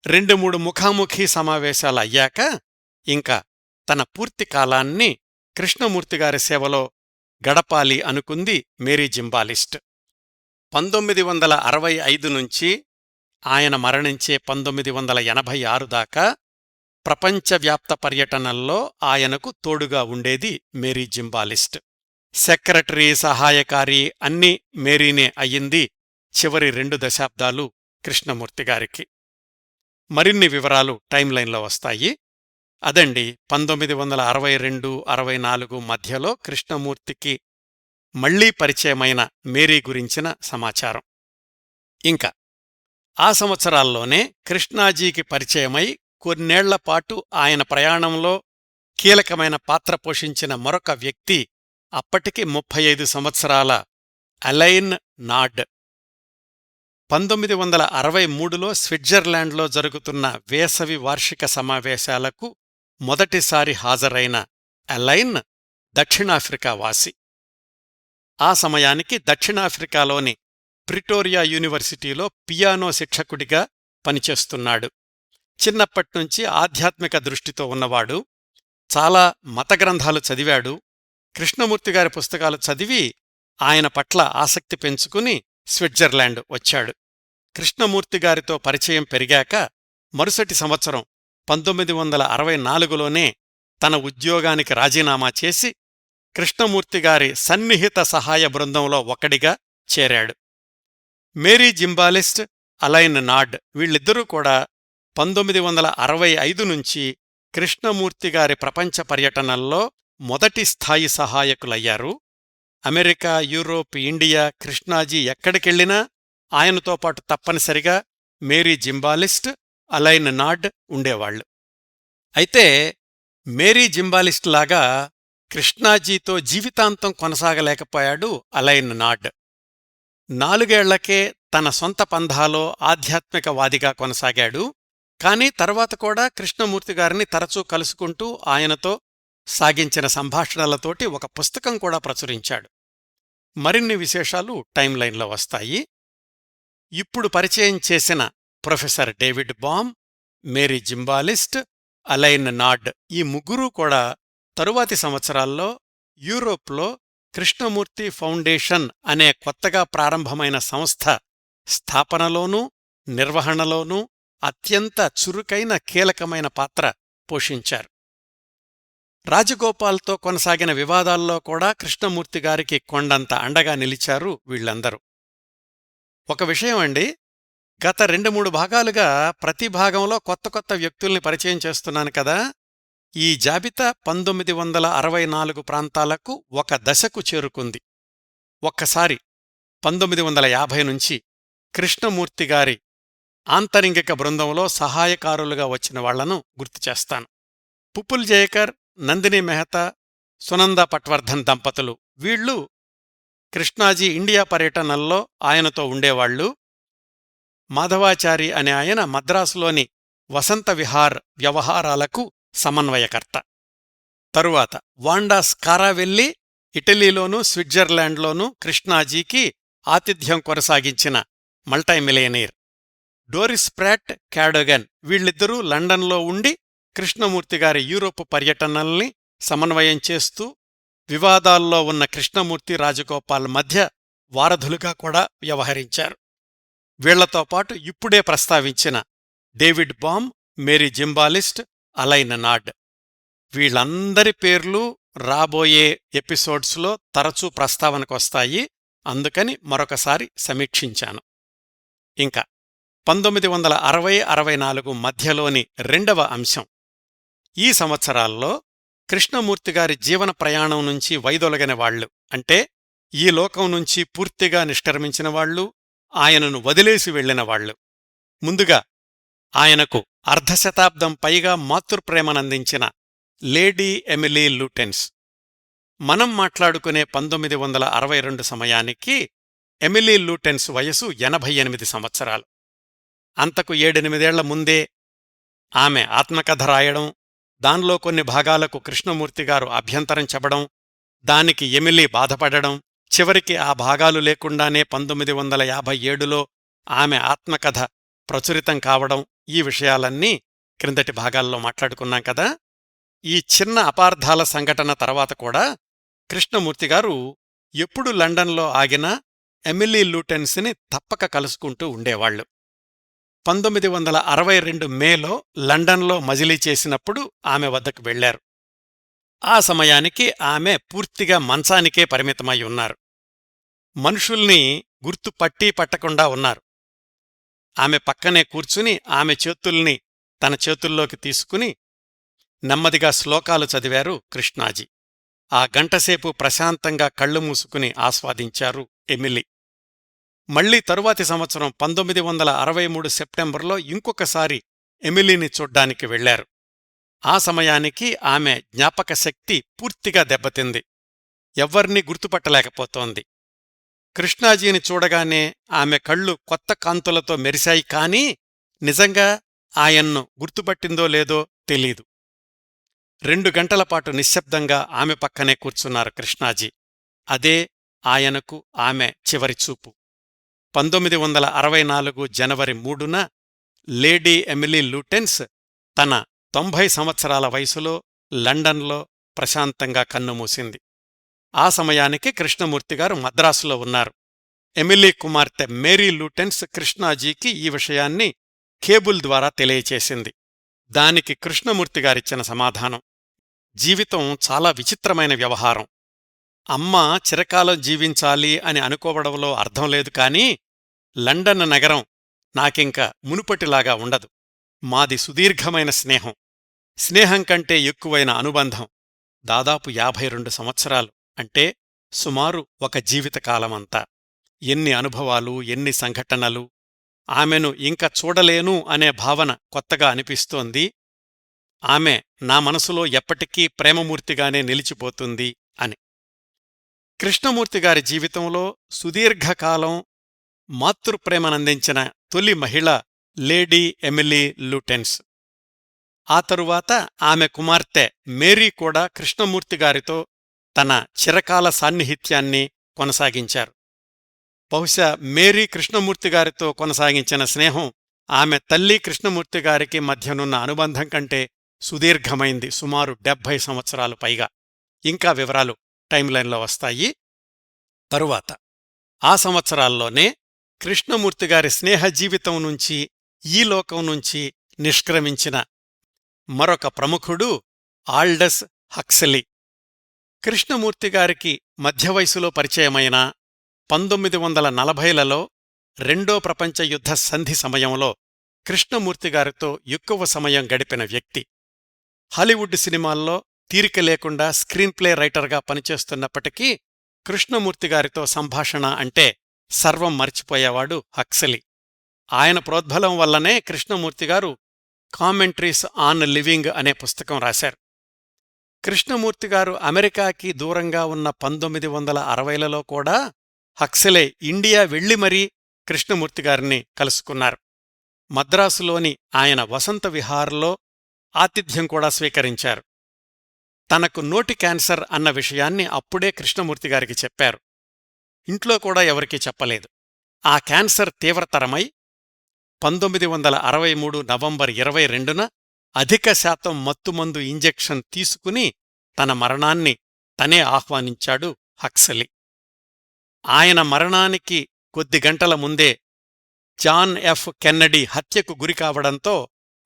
2-3 ముఖాముఖీ సమావేశాలయ్యాక ఇంకా తన పూర్తికాలాన్ని కృష్ణమూర్తిగారి సేవలో గడపాలి అనుకుంది మేరీ జింబాలిస్ట్. 1965 నుంచి ఆయన మరణించే 1986 దాకా ప్రపంచవ్యాప్త పర్యటనల్లో ఆయనకు తోడుగా ఉండేది మేరీ జింబాలిస్ట్. సెక్రటరీ, సహాయకారి అన్నీ మేరీనే అయ్యింది చివరి 2 దశాబ్దాలు కృష్ణమూర్తిగారికి. మరిన్ని వివరాలు టైంలైన్లో వస్తాయి. అదండి 1962-64 మధ్యలో కృష్ణమూర్తికి మళ్లీ పరిచయమైన మేరీ గురించిన సమాచారం. ఇంకా ఆ సంవత్సరాల్లోనే కృష్ణాజీకి పరిచయమై కొన్నేళ్లపాటు ఆయన ప్రయాణంలో కీలకమైన పాత్ర పోషించిన మరొక వ్యక్తి అప్పటికి 35 సంవత్సరాల అలైన్ నాడ్. 1963లో స్విట్జర్లాండ్లో జరుగుతున్న వేసవి వార్షిక సమావేశాలకు మొదటిసారి హాజరైన అలైన్ దక్షిణాఫ్రికా వాసి. ఆ సమయానికి దక్షిణాఫ్రికాలోని ప్రిటోరియా యూనివర్సిటీలో పియానో శిక్షకుడిగా పనిచేస్తున్నాడు. చిన్నప్పట్నుంచి ఆధ్యాత్మిక దృష్టితో ఉన్నవాడు. చాలా మతగ్రంథాలు చదివాడు. కృష్ణమూర్తిగారి పుస్తకాలు చదివి ఆయన పట్ల ఆసక్తి పెంచుకుని స్విట్జర్లాండ్ వచ్చాడు. కృష్ణమూర్తిగారితో పరిచయం పెరిగాక మరుసటి సంవత్సరం 1964లోనే తన ఉద్యోగానికి రాజీనామా చేసి కృష్ణమూర్తిగారి సన్నిహిత సహాయ బృందంలో ఒకడిగా చేరాడు. మేరీ జింబాలిస్ట్, అలైన్ నాడ్ వీళ్ళిద్దరూ కూడా 1965 నుంచి కృష్ణమూర్తిగారి ప్రపంచ పర్యటనల్లో మొదటి స్థాయి సహాయకులయ్యారు. అమెరికా, యూరోప్, ఇండియా కృష్ణాజీ ఎక్కడికెళ్లినా ఆయనతో పాటు తప్పనిసరిగా మేరీ జింబాలిస్ట్, అలైన్ నాడ్ ఉండేవాళ్లు. అయితే మేరీ జింబాలిస్ట్ లాగా కృష్ణాజీతో జీవితాంతం కొనసాగలేకపోయాడు అలైన్ నాడ్. 4 ఏళ్లకే తన సొంత పంథాలో ఆధ్యాత్మికవాదిగా కొనసాగాడు. కాని తర్వాత కూడా కృష్ణమూర్తిగారిని తరచూ కలుసుకుంటూ ఆయనతో సాగించిన సంభాషణలతోటి ఒక పుస్తకం కూడా ప్రచురించాడు. మరిన్ని విశేషాలు టైమ్లైన్లో వస్తాయి. ఇప్పుడు పరిచయం చేసిన professor David Bohm, Mary Zimbalist, Alain Naude ఈ ముగ్గురూ కూడా తరువాతి సంవత్సరాల్లో యూరోప్లో కృష్ణమూర్తి ఫౌండేషన్ అనే కొత్తగా ప్రారంభమైన సంస్థ స్థాపనలోనూ నిర్వహణలోనూ అత్యంత చురుకైన కీలకమైన పాత్ర పోషించారు. రాజగోపాల్తో కొనసాగిన వివాదాల్లో కూడా కృష్ణమూర్తిగారికి కొండంత అండగా నిలిచారు వీళ్లందరూ. ఒక విషయమండి, గత 2-3 భాగాలుగా ప్రతి భాగంలో కొత్త కొత్త వ్యక్తుల్ని పరిచయం చేస్తున్నాను కదా. ఈ జాబితా 1964 ప్రాంతాలకు ఒక దశకు చేరుకుంది. ఒక్కసారి 1950 నుంచి కృష్ణమూర్తిగారి ఆంతరింగిక బృందంలో సహాయకారులుగా వచ్చిన వాళ్లను గుర్తుచేస్తాను. పుప్పుల్ జయకర్, నందిని మెహతా, సునంద పట్వర్ధన్ దంపతులు. వీళ్లు కృష్ణాజీ ఇండియా పర్యటనల్లో ఆయనతో ఉండేవాళ్లు. మాధవాచారి అనే ఆయన మద్రాసులోని వసంత విహార్ వ్యవహారాలకు సమన్వయకర్త. తరువాత వాండా స్కారావెల్లి ఇటలీలోనూ స్విట్జర్లాండ్లోనూ కృష్ణాజీకి ఆతిథ్యం కొనసాగించిన మల్టైమిలియనీర్. డోరిస్ ప్రాట్, క్యాడోగన్ వీళ్ళిద్దరూ లండన్లో ఉండి కృష్ణమూర్తిగారి యూరోపు పర్యటనల్ని సమన్వయం చేస్తూ వివాదాల్లో ఉన్న కృష్ణమూర్తి, రాజగోపాల్ మధ్య వారధులుగా కూడా వ్యవహరించారు. వీళ్లతో పాటు ఇప్పుడే ప్రస్తావించిన David Bohm, Mary Zimbalist, Alain Naude వీళ్లందరి పేర్లు రాబోయే ఎపిసోడ్స్లో తరచూ ప్రస్తావనకొస్తాయి. అందుకని మరొకసారి సమీక్షించాను. ఇంకా 1960-64 మధ్యలోని రెండవ అంశం. ఈ సంవత్సరాల్లో కృష్ణమూర్తిగారి జీవన ప్రయాణం నుంచి వైదొలగిన వాళ్లు, అంటే ఈ లోకం నుంచి పూర్తిగా నిష్క్రమించినవాళ్లు, ఆయనను వదిలేసి వెళ్లినవాళ్లు. ముందుగా ఆయనకు అర్ధశతాబ్దం పైగా మాతృప్రేమనందించిన లేడీ ఎమిలీ లూటెన్స్. మనం మాట్లాడుకునే 1962 సమయానికి ఎమిలీ లూటెన్స్ వయసు 88 సంవత్సరాలు. అంతకు 7-8 ఏళ్ల ముందే ఆమె ఆత్మకథ రాయడం, దానిలో కొన్ని భాగాలకు కృష్ణమూర్తిగారు అభ్యంతరం చెప్పడం, దానికి ఎమిలీ బాధపడడం, చివరికి ఆ భాగాలు లేకుండానే 1957లో ఆమె ఆత్మకథ ప్రచురితం కావడం, ఈ విషయాలన్నీ క్రిందటి భాగాల్లో మాట్లాడుకున్నాం కదా. ఈ చిన్న అపార్థాల సంఘటన తర్వాత కూడా కృష్ణమూర్తిగారు ఎప్పుడు లండన్లో ఆగినా ఎమిలీ లూటెన్స్ని తప్పక కలుసుకుంటూ ఉండేవాళ్లు. 1962 మేలో లండన్లో మజిలీ చేసినప్పుడు ఆమె వద్దకు వెళ్లారు. ఆ సమయానికి ఆమె పూర్తిగా మంచానికే పరిమితమై ఉన్నారు. మనుషుల్ని గుర్తు పట్టీ పట్టకుండా ఉన్నారు. ఆమె పక్కనే కూర్చుని ఆమె చేతుల్ని తన చేతుల్లోకి తీసుకుని నెమ్మదిగా శ్లోకాలు చదివారు కృష్ణాజీ. ఆ గంటసేపు ప్రశాంతంగా కళ్ళు మూసుకుని ఆస్వాదించారు ఎమిలీ. మళ్లీ తరువాతి సంవత్సరం 1963 సెప్టెంబర్లో ఇంకొకసారి ఎమిలీని చూడ్డానికి వెళ్లారు. ఆ సమయానికి ఆమె జ్ఞాపకశక్తి పూర్తిగా దెబ్బతింది. ఎవ్వర్నీ గుర్తుపట్టలేకపోతోంది. కృష్ణాజీని చూడగానే ఆమె కళ్ళు కొత్త కాంతులతో మెరిశాయి, కానీ నిజంగా ఆయన్ను గుర్తుపట్టిందో లేదో తెలీదు. 2 గంటలపాటు నిశ్శబ్దంగా ఆమె పక్కనే కూర్చున్నారు కృష్ణాజీ. అదే ఆయనకు ఆమె చివరి చూపు. 1964 జనవరి 3న లేడీ ఎమిలీ లూటెన్స్ తన 90 సంవత్సరాల వయసులో లండన్లో ప్రశాంతంగా కన్నుమూసింది. ఆ సమయానికి కృష్ణమూర్తిగారు మద్రాసులో ఉన్నారు. ఎమిలీ కుమార్తె మేరీ లూటెన్స్ కృష్ణాజీకి ఈ విషయాన్ని కేబుల్ ద్వారా తెలియచేసింది. దానికి కృష్ణమూర్తిగారిచ్చిన సమాధానం: జీవితం చాలా విచిత్రమైన వ్యవహారం. అమ్మ చిరకాలం జీవించాలి అని అనుకోవడంలో అర్థం లేదు, కానీ లండన్ నగరం నాకింక మునుపటిలాగా ఉండదు. మాది సుదీర్ఘమైన స్నేహం, స్నేహం కంటే ఎక్కువైన అనుబంధం. దాదాపు 52 సంవత్సరాలు, అంటే సుమారు ఒక జీవితకాలమంతా. ఎన్ని అనుభవాలు, ఎన్ని సంఘటనలు. ఆమెను ఇంక చూడలేను అనే భావన కొత్తగా అనిపిస్తోంది. ఆమె నా మనసులో ఎప్పటికీ ప్రేమమూర్తిగానే నిలిచిపోతుంది అని. కృష్ణమూర్తిగారి జీవితంలో సుదీర్ఘకాలం మాతృప్రేమనందించిన తొలి మహిళ లేడీ ఎమిలీ లూటెన్స్. ఆ తరువాత ఆమె కుమార్తె మేరీ కూడా కృష్ణమూర్తిగారితో తన చిరకాల సాన్నిహిత్యాన్ని కొనసాగించారు. బహుశా మేరీ కృష్ణమూర్తిగారితో కొనసాగించిన స్నేహం ఆమె తల్లి కృష్ణమూర్తిగారికి మధ్యనున్న అనుబంధం కంటే సుదీర్ఘమైంది, సుమారు 70 సంవత్సరాలు పైగా. ఇంకా వివరాలు టైంలైన్లో వస్తాయి తరువాత. ఆ సంవత్సరాల్లోనే కృష్ణమూర్తిగారి స్నేహజీవితం నుంచి, ఈ లోకం నుంచి నిష్క్రమించిన మరొక ప్రముఖుడు ఆల్డస్ హక్స్లీ. కృష్ణమూర్తిగారికి మధ్యవయసులో పరిచయమైన 1940లలో రెండో ప్రపంచ యుద్ధ సంధి సమయంలో కృష్ణమూర్తిగారితో ఎక్కువ సమయం గడిపిన వ్యక్తి. హాలీవుడ్ సినిమాల్లో తీరిక లేకుండా స్క్రీన్ప్లే రైటర్గా పనిచేస్తున్నప్పటికీ కృష్ణమూర్తిగారితో సంభాషణ అంటే సర్వం మర్చిపోయేవాడు హక్స్లీ. ఆయన ప్రోద్బలం వల్లనే కృష్ణమూర్తిగారు కామెంట్రీస్ ఆన్ లివింగ్ అనే పుస్తకం రాశారు. కృష్ణమూర్తిగారు అమెరికాకి దూరంగా ఉన్న 1960లలో కూడా హక్స్లీ ఇండియా వెళ్లి మరీ కృష్ణమూర్తిగారిని కలుసుకున్నారు. మద్రాసులోని ఆయన వసంత విహార్లో ఆతిథ్యం కూడా స్వీకరించారు. తనకు నోటి క్యాన్సర్ అన్న విషయాన్ని అప్పుడే కృష్ణమూర్తిగారికి చెప్పారు. ఇంట్లో కూడా ఎవరికీ చెప్పలేదు. ఆ క్యాన్సర్ తీవ్రతరమై 1963 నవంబర్ 22న అధిక శాతం మత్తుమందు ఇంజెక్షన్ తీసుకుని తన మరణాన్ని తనే ఆహ్వానించాడు హక్స్లీ. ఆయన మరణానికి కొద్ది గంటల ముందే జాన్ ఎఫ్ కెన్నడీ హత్యకు గురికావడంతో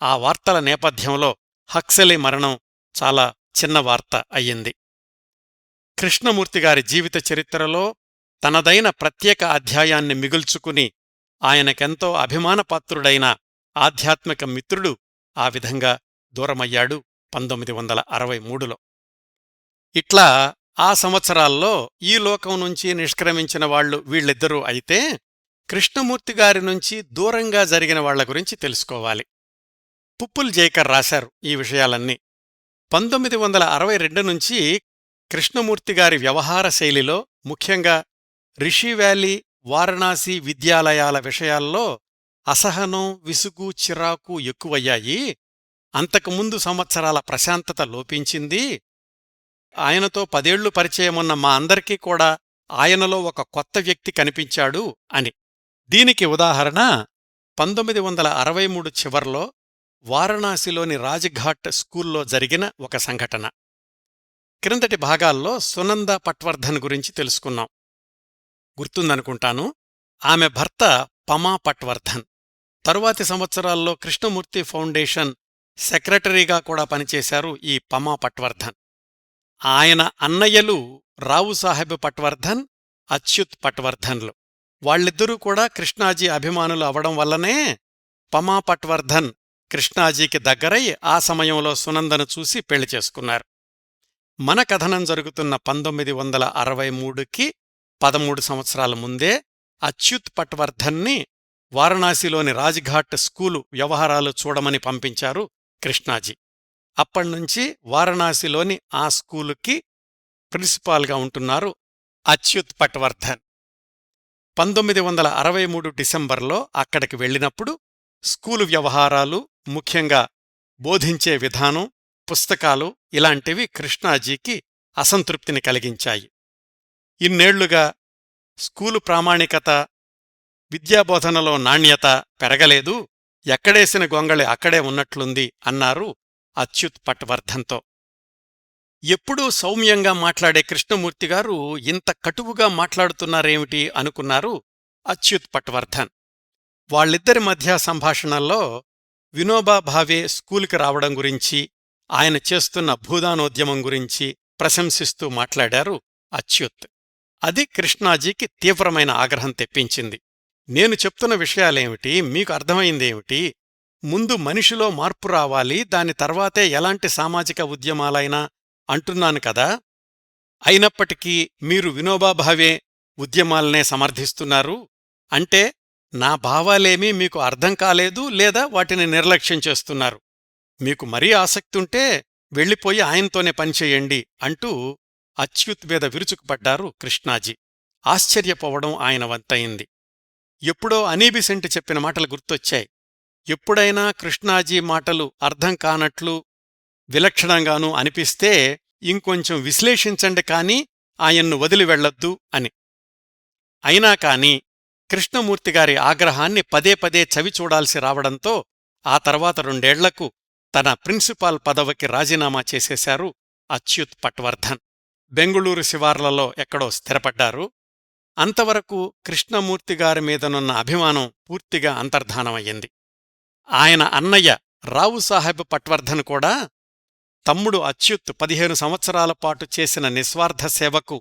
ఆ వార్తల నేపథ్యంలో హక్స్లీ మరణం చాలా చిన్న వార్త అయ్యింది. కృష్ణమూర్తిగారి జీవిత చరిత్రలో తనదైన ప్రత్యేక అధ్యాయాన్ని మిగుల్చుకుని ఆయనకెంతో అభిమానపాత్రుడైన ఆధ్యాత్మిక మిత్రుడు ఆ విధంగా దూరమయ్యాడు 1963లో. ఇట్లా ఆ సంవత్సరాల్లో ఈ లోకం నుంచి నిష్క్రమించిన వాళ్లు వీళ్ళిద్దరూ అయితే, కృష్ణమూర్తిగారి నుంచి దూరంగా జరిగిన వాళ్ల గురించి తెలుసుకోవాలి. పుప్పుల్ జైకర్ రాశారు ఈ విషయాలన్నీ. 1962 నుంచి కృష్ణమూర్తిగారి వ్యవహార శైలిలో, ముఖ్యంగా రిషి వ్యాలీ, వారణాసి విద్యాలయాల విషయాల్లో అసహనం, విసుగు, చిరాకు ఎక్కువయ్యాయి. అంతకుముందు సంవత్సరాల ప్రశాంతత లోపించింది. ఆయనతో 10 ఏళ్లు పరిచయమున్న మా అందరికీ కూడా ఆయనలో ఒక కొత్త వ్యక్తి కనిపించాడు అని. దీనికి ఉదాహరణ 1963 చివర్లో వారణాసిలోని రాజ్ఘాట్ స్కూల్లో జరిగిన ఒక సంఘటన. క్రిందటి భాగాల్లో సునంద పట్వర్ధన్ గురించి తెలుసుకున్నాం. గుర్తుందనుకుంటాను. ఆమె భర్త పమా పట్వర్ధన్. తరువాతి సంవత్సరాల్లో కృష్ణమూర్తి ఫౌండేషన్ సెక్రటరీగా కూడా పనిచేశారు ఈ పమా పట్వర్ధన్. ఆయన అన్నయ్యలు రావుసాహెబ్ పట్వర్ధన్, అచ్యుత్ పట్వర్ధన్లు. వాళ్ళిద్దరూ కూడా కృష్ణాజీ అభిమానులు అవడం వల్లనే పమా పట్వర్ధన్ కృష్ణాజీకి దగ్గరై ఆ సమయంలో సునందను చూసి పెళ్లి చేసుకున్నారు. మన కథనం జరుగుతున్న 1963కి 13 సంవత్సరాల ముందే అచ్యుత్ పట్వర్ధన్ని వారణాసిలోని రాజ్ఘాట్ స్కూలు వ్యవహారాలు చూడమని పంపించారు కృష్ణాజీ. అప్పణ్నుంచి వారణాసిలోని ఆ స్కూలుకి ప్రిన్సిపాల్గా ఉంటున్నారు అచ్యుత్ పట్వర్ధన్. 1963 డిసెంబర్లో అక్కడికి వెళ్ళినప్పుడు స్కూలు వ్యవహారాలు, ముఖ్యంగా బోధించే విధానం, పుస్తకాలు ఇలాంటివి కృష్ణాజీకి అసంతృప్తిని కలిగించాయి. ఇన్నేళ్లుగా స్కూలు ప్రామాణికత, విద్యాబోధనలో నాణ్యత పెరగలేదు, ఎక్కడేసిన గొంగళి అక్కడే ఉన్నట్లుంది అన్నారు అచ్యుత్ పట్వర్ధన్తో. ఎప్పుడూ సౌమ్యంగా మాట్లాడే కృష్ణమూర్తిగారు ఇంత కటువుగా మాట్లాడుతున్నారేమిటి అనుకున్నారు అచ్యుత్ పట్వర్ధన్. వాళ్ళిద్దరి మధ్య సంభాషణల్లో వినోబా భావే స్కూలుకి రావడం గురించి, ఆయన చేస్తున్న భూదానోద్యమం గురించి ప్రశంసిస్తూ మాట్లాడారు అచ్యుత్. అది కృష్ణాజీకి తీవ్రమైన ఆగ్రహం తెప్పించింది. నేను చెప్తున్న విషయాలేమిటి, మీకు అర్థమైందేమిటి? ముందు మనిషిలో మార్పు రావాలి, దాని తర్వాతే ఎలాంటి సామాజిక ఉద్యమాలైనా అంటున్నాను కదా. అయినప్పటికీ మీరు వినోబా భావే ఉద్యమాలనే సమర్థిస్తున్నారు అంటే నా భావాలేమీ మీకు అర్థం కాలేదు, లేదా వాటిని నిర్లక్ష్యం చేస్తున్నారు. మీకు మరీ ఆసక్తుంటే వెళ్ళిపోయి ఆయనతోనే పనిచేయండి అంటూ అచ్యుత్ మీద విరుచుకుపడ్డారు కృష్ణాజీ. ఆశ్చర్యపోవడం ఆయన వంతయింది. ఎప్పుడో అనీబిసెంట్ చెప్పిన మాటలు గుర్తొచ్చాయి. ఎప్పుడైనా కృష్ణాజీ మాటలు అర్థం కానట్లు విలక్షణంగానూ అనిపిస్తే ఇంకొంచెం విశ్లేషించండి కాని ఆయన్ను వదిలి వెళ్లొద్దు అని. అయినా కాని కృష్ణమూర్తిగారి ఆగ్రహాన్ని పదే పదే చవిచూడాల్సి రావడంతో ఆ తర్వాత 2 ఏళ్లకు తన ప్రిన్సిపాల్ పదవికి రాజీనామా చేసేశారు అచ్యుత్ పట్వర్ధన్. బెంగుళూరు శివార్లలో ఎక్కడో స్థిరపడ్డారు. అంతవరకు కృష్ణమూర్తిగారి మీదనున్న అభిమానం పూర్తిగా అంతర్ధానమయ్యింది. ఆయన అన్నయ్య రావుసాహెబ్ పట్వర్ధన్ కూడా తమ్ముడు అచ్యుత్ 15 సంవత్సరాల పాటు చేసిన నిస్వార్థ సేవకు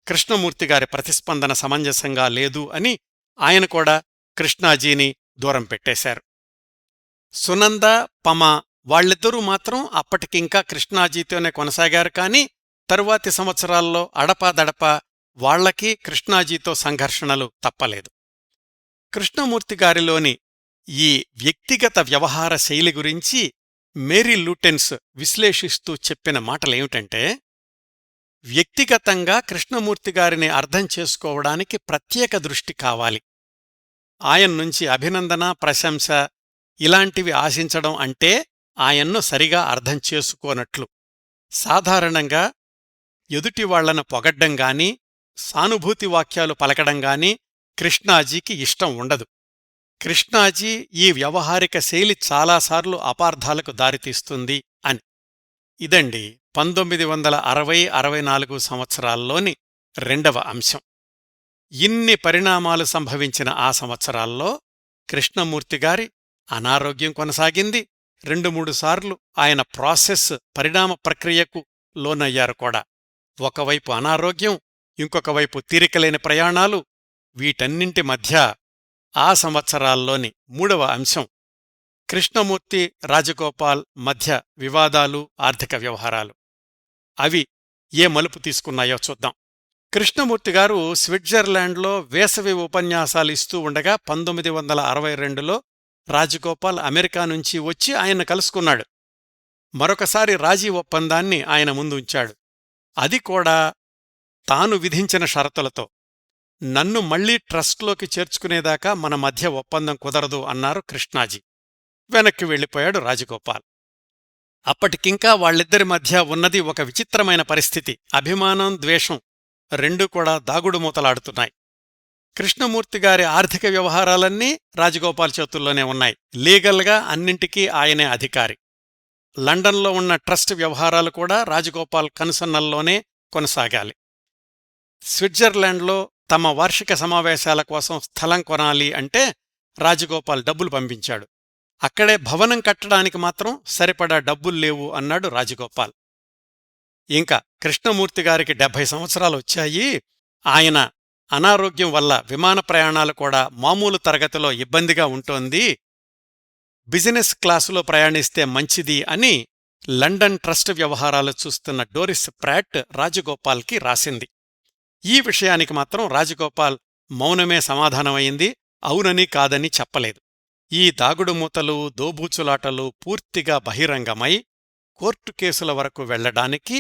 కృష్ణమూర్తిగారి ప్రతిస్పందన సమంజసంగా లేదు అని ఆయన కూడా కృష్ణాజీని దూరం పెట్టేశారు. సునంద, పమా వాళ్ళిద్దరూ మాత్రం అప్పటికింకా కృష్ణాజీతోనే కొనసాగారు. కాని తరువాతి సంవత్సరాల్లో అడపాదడపా వాళ్లకి కృష్ణాజీతో సంఘర్షణలు తప్పలేదు. కృష్ణమూర్తిగారిలోని ఈ వ్యక్తిగత వ్యవహార శైలి గురించి మేరీ లూటెన్స్ విశ్లేషిస్తూ చెప్పిన మాటలేమిటంటే, వ్యక్తిగతంగా కృష్ణమూర్తిగారిని అర్థం చేసుకోవడానికి ప్రత్యేక దృష్టి కావాలి. ఆయన్నుంచి అభినందన, ప్రశంస ఇలాంటివి ఆశించడం అంటే ఆయన్ను సరిగా అర్థం చేసుకోనట్లు. సాధారణంగా ఎదుటివాళ్లను పొగడ్డంగాని, సానుభూతి వాక్యాలు పలకడంగాని కృష్ణాజీకి ఇష్టం ఉండదు. కృష్ణాజీ ఈ వ్యవహారిక శైలి చాలాసార్లు అపార్థాలకు దారితీస్తుంది అని. ఇదండి 1960-64 సంవత్సరాల్లోని 2వ అంశం. ఇన్ని పరిణామాలు సంభవించిన ఆ సంవత్సరాల్లో కృష్ణమూర్తిగారి అనారోగ్యం కొనసాగింది. 2-3 సార్లు ఆయన పరిణామ ప్రక్రియకు లోనయ్యారు కూడా. ఒకవైపు అనారోగ్యం, ఇంకొకవైపు తీరికలేని ప్రయాణాలు. వీటన్నింటి మధ్య ఆ సంవత్సరాల్లోని 3వ అంశం కృష్ణమూర్తి, రాజగోపాల్ మధ్య వివాదాలు, ఆర్థిక వ్యవహారాలు. అవి ఏ మలుపు తీసుకున్నాయో చూద్దాం. కృష్ణమూర్తిగారు స్విట్జర్లాండ్లో వేసవి ఉపన్యాసాలు ఇస్తూ ఉండగా 1962లో రాజగోపాల్ అమెరికా నుంచి వచ్చి ఆయన కలుసుకున్నాడు. మరొకసారి రాజీ ఒప్పందాన్ని ఆయన ముందుంచాడు. అది కూడా తాను విధించిన షరతులతో. నన్ను మళ్లీ ట్రస్ట్లోకి చేర్చుకునేదాకా మన మధ్య ఒప్పందం కుదరదు అన్నారు కృష్ణాజీ. వెనక్కి వెళ్లిపోయాడు రాజగోపాల్. అప్పటికింకా వాళ్ళిద్దరి మధ్య ఉన్నది ఒక విచిత్రమైన పరిస్థితి. అభిమానం, ద్వేషం రెండూ కూడా దాగుడుమూతలాడుతున్నాయి. కృష్ణమూర్తిగారి ఆర్థిక వ్యవహారాలన్నీ రాజగోపాల్ చేతుల్లోనే ఉన్నాయి. లీగల్గా అన్నింటికీ ఆయనే అధికారి. లండన్లో ఉన్న ట్రస్ట్ వ్యవహారాలు కూడా రాజగోపాల్ కనుసన్నల్లోనే కొనసాగాలి. స్విట్జర్లాండ్లో తమ వార్షిక సమావేశాల కోసం స్థలం కొనాలి అంటే రాజగోపాల్ డబ్బులు పంపించాడు. అక్కడే భవనం కట్టడానికి మాత్రం సరిపడా డబ్బుల్లేవు అన్నాడు రాజగోపాల్. ఇంకా కృష్ణమూర్తిగారికి 70 సంవత్సరాలొచ్చాయి. ఆయన అనారోగ్యం వల్ల విమాన ప్రయాణాలు కూడా మామూలు తరగతిలో ఇబ్బందిగా ఉంటోంది. బిజినెస్ క్లాసులో ప్రయాణిస్తే మంచిది అని లండన్ ట్రస్ట్ వ్యవహారాలు చూస్తున్న డోరిస్ ప్రాట్ రాజగోపాల్కి రాసింది. ఈ విషయానికి మాత్రం రాజగోపాల్ మౌనమే సమాధానమయింది. అవునని కాదని చెప్పలేదు. ఈ దాగుడుమూతలు, దోబూచులాటలు పూర్తిగా బహిరంగమై కోర్టు కేసుల వరకు వెళ్లడానికి,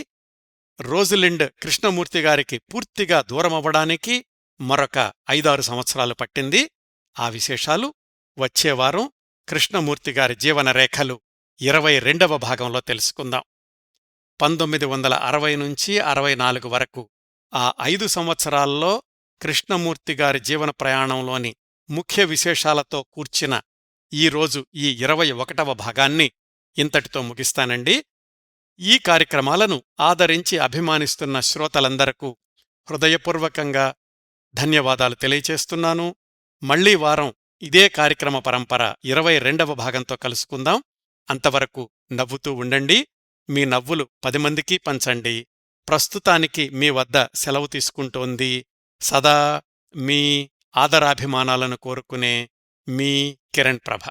రోజలిండ్ కృష్ణమూర్తిగారికి పూర్తిగా దూరమవ్వడానికి మరొక 5-6 సంవత్సరాలు పట్టింది. ఆ విశేషాలు వచ్చేవారం కృష్ణమూర్తిగారి జీవనరేఖలు 22వ భాగంలో తెలుసుకుందాం. 1960 నుంచి 64 వరకు ఆ 5 సంవత్సరాల్లో కృష్ణమూర్తిగారి జీవన ప్రయాణంలోని ముఖ్య విశేషాలతో కూర్చిన ఈరోజు ఈ 21వ భాగాన్ని ఇంతటితో ముగిస్తానండి. ఈ కార్యక్రమాలను ఆదరించి అభిమానిస్తున్న శ్రోతలందరకు హృదయపూర్వకంగా ధన్యవాదాలు తెలియచేస్తున్నాను. మళ్లీ వారం ఇదే కార్యక్రమ పరంపర 22వ భాగంతో కలుసుకుందాం. అంతవరకు నవ్వుతూ ఉండండి. మీ నవ్వులు 10 మందికి పంచండి. ప్రస్తుతానికి మీ వద్ద సెలవు తీసుకుంటోంది సదా మీ ఆదరాభిమానాలను కోరుకునే మీ కిరణ్ ప్రభ.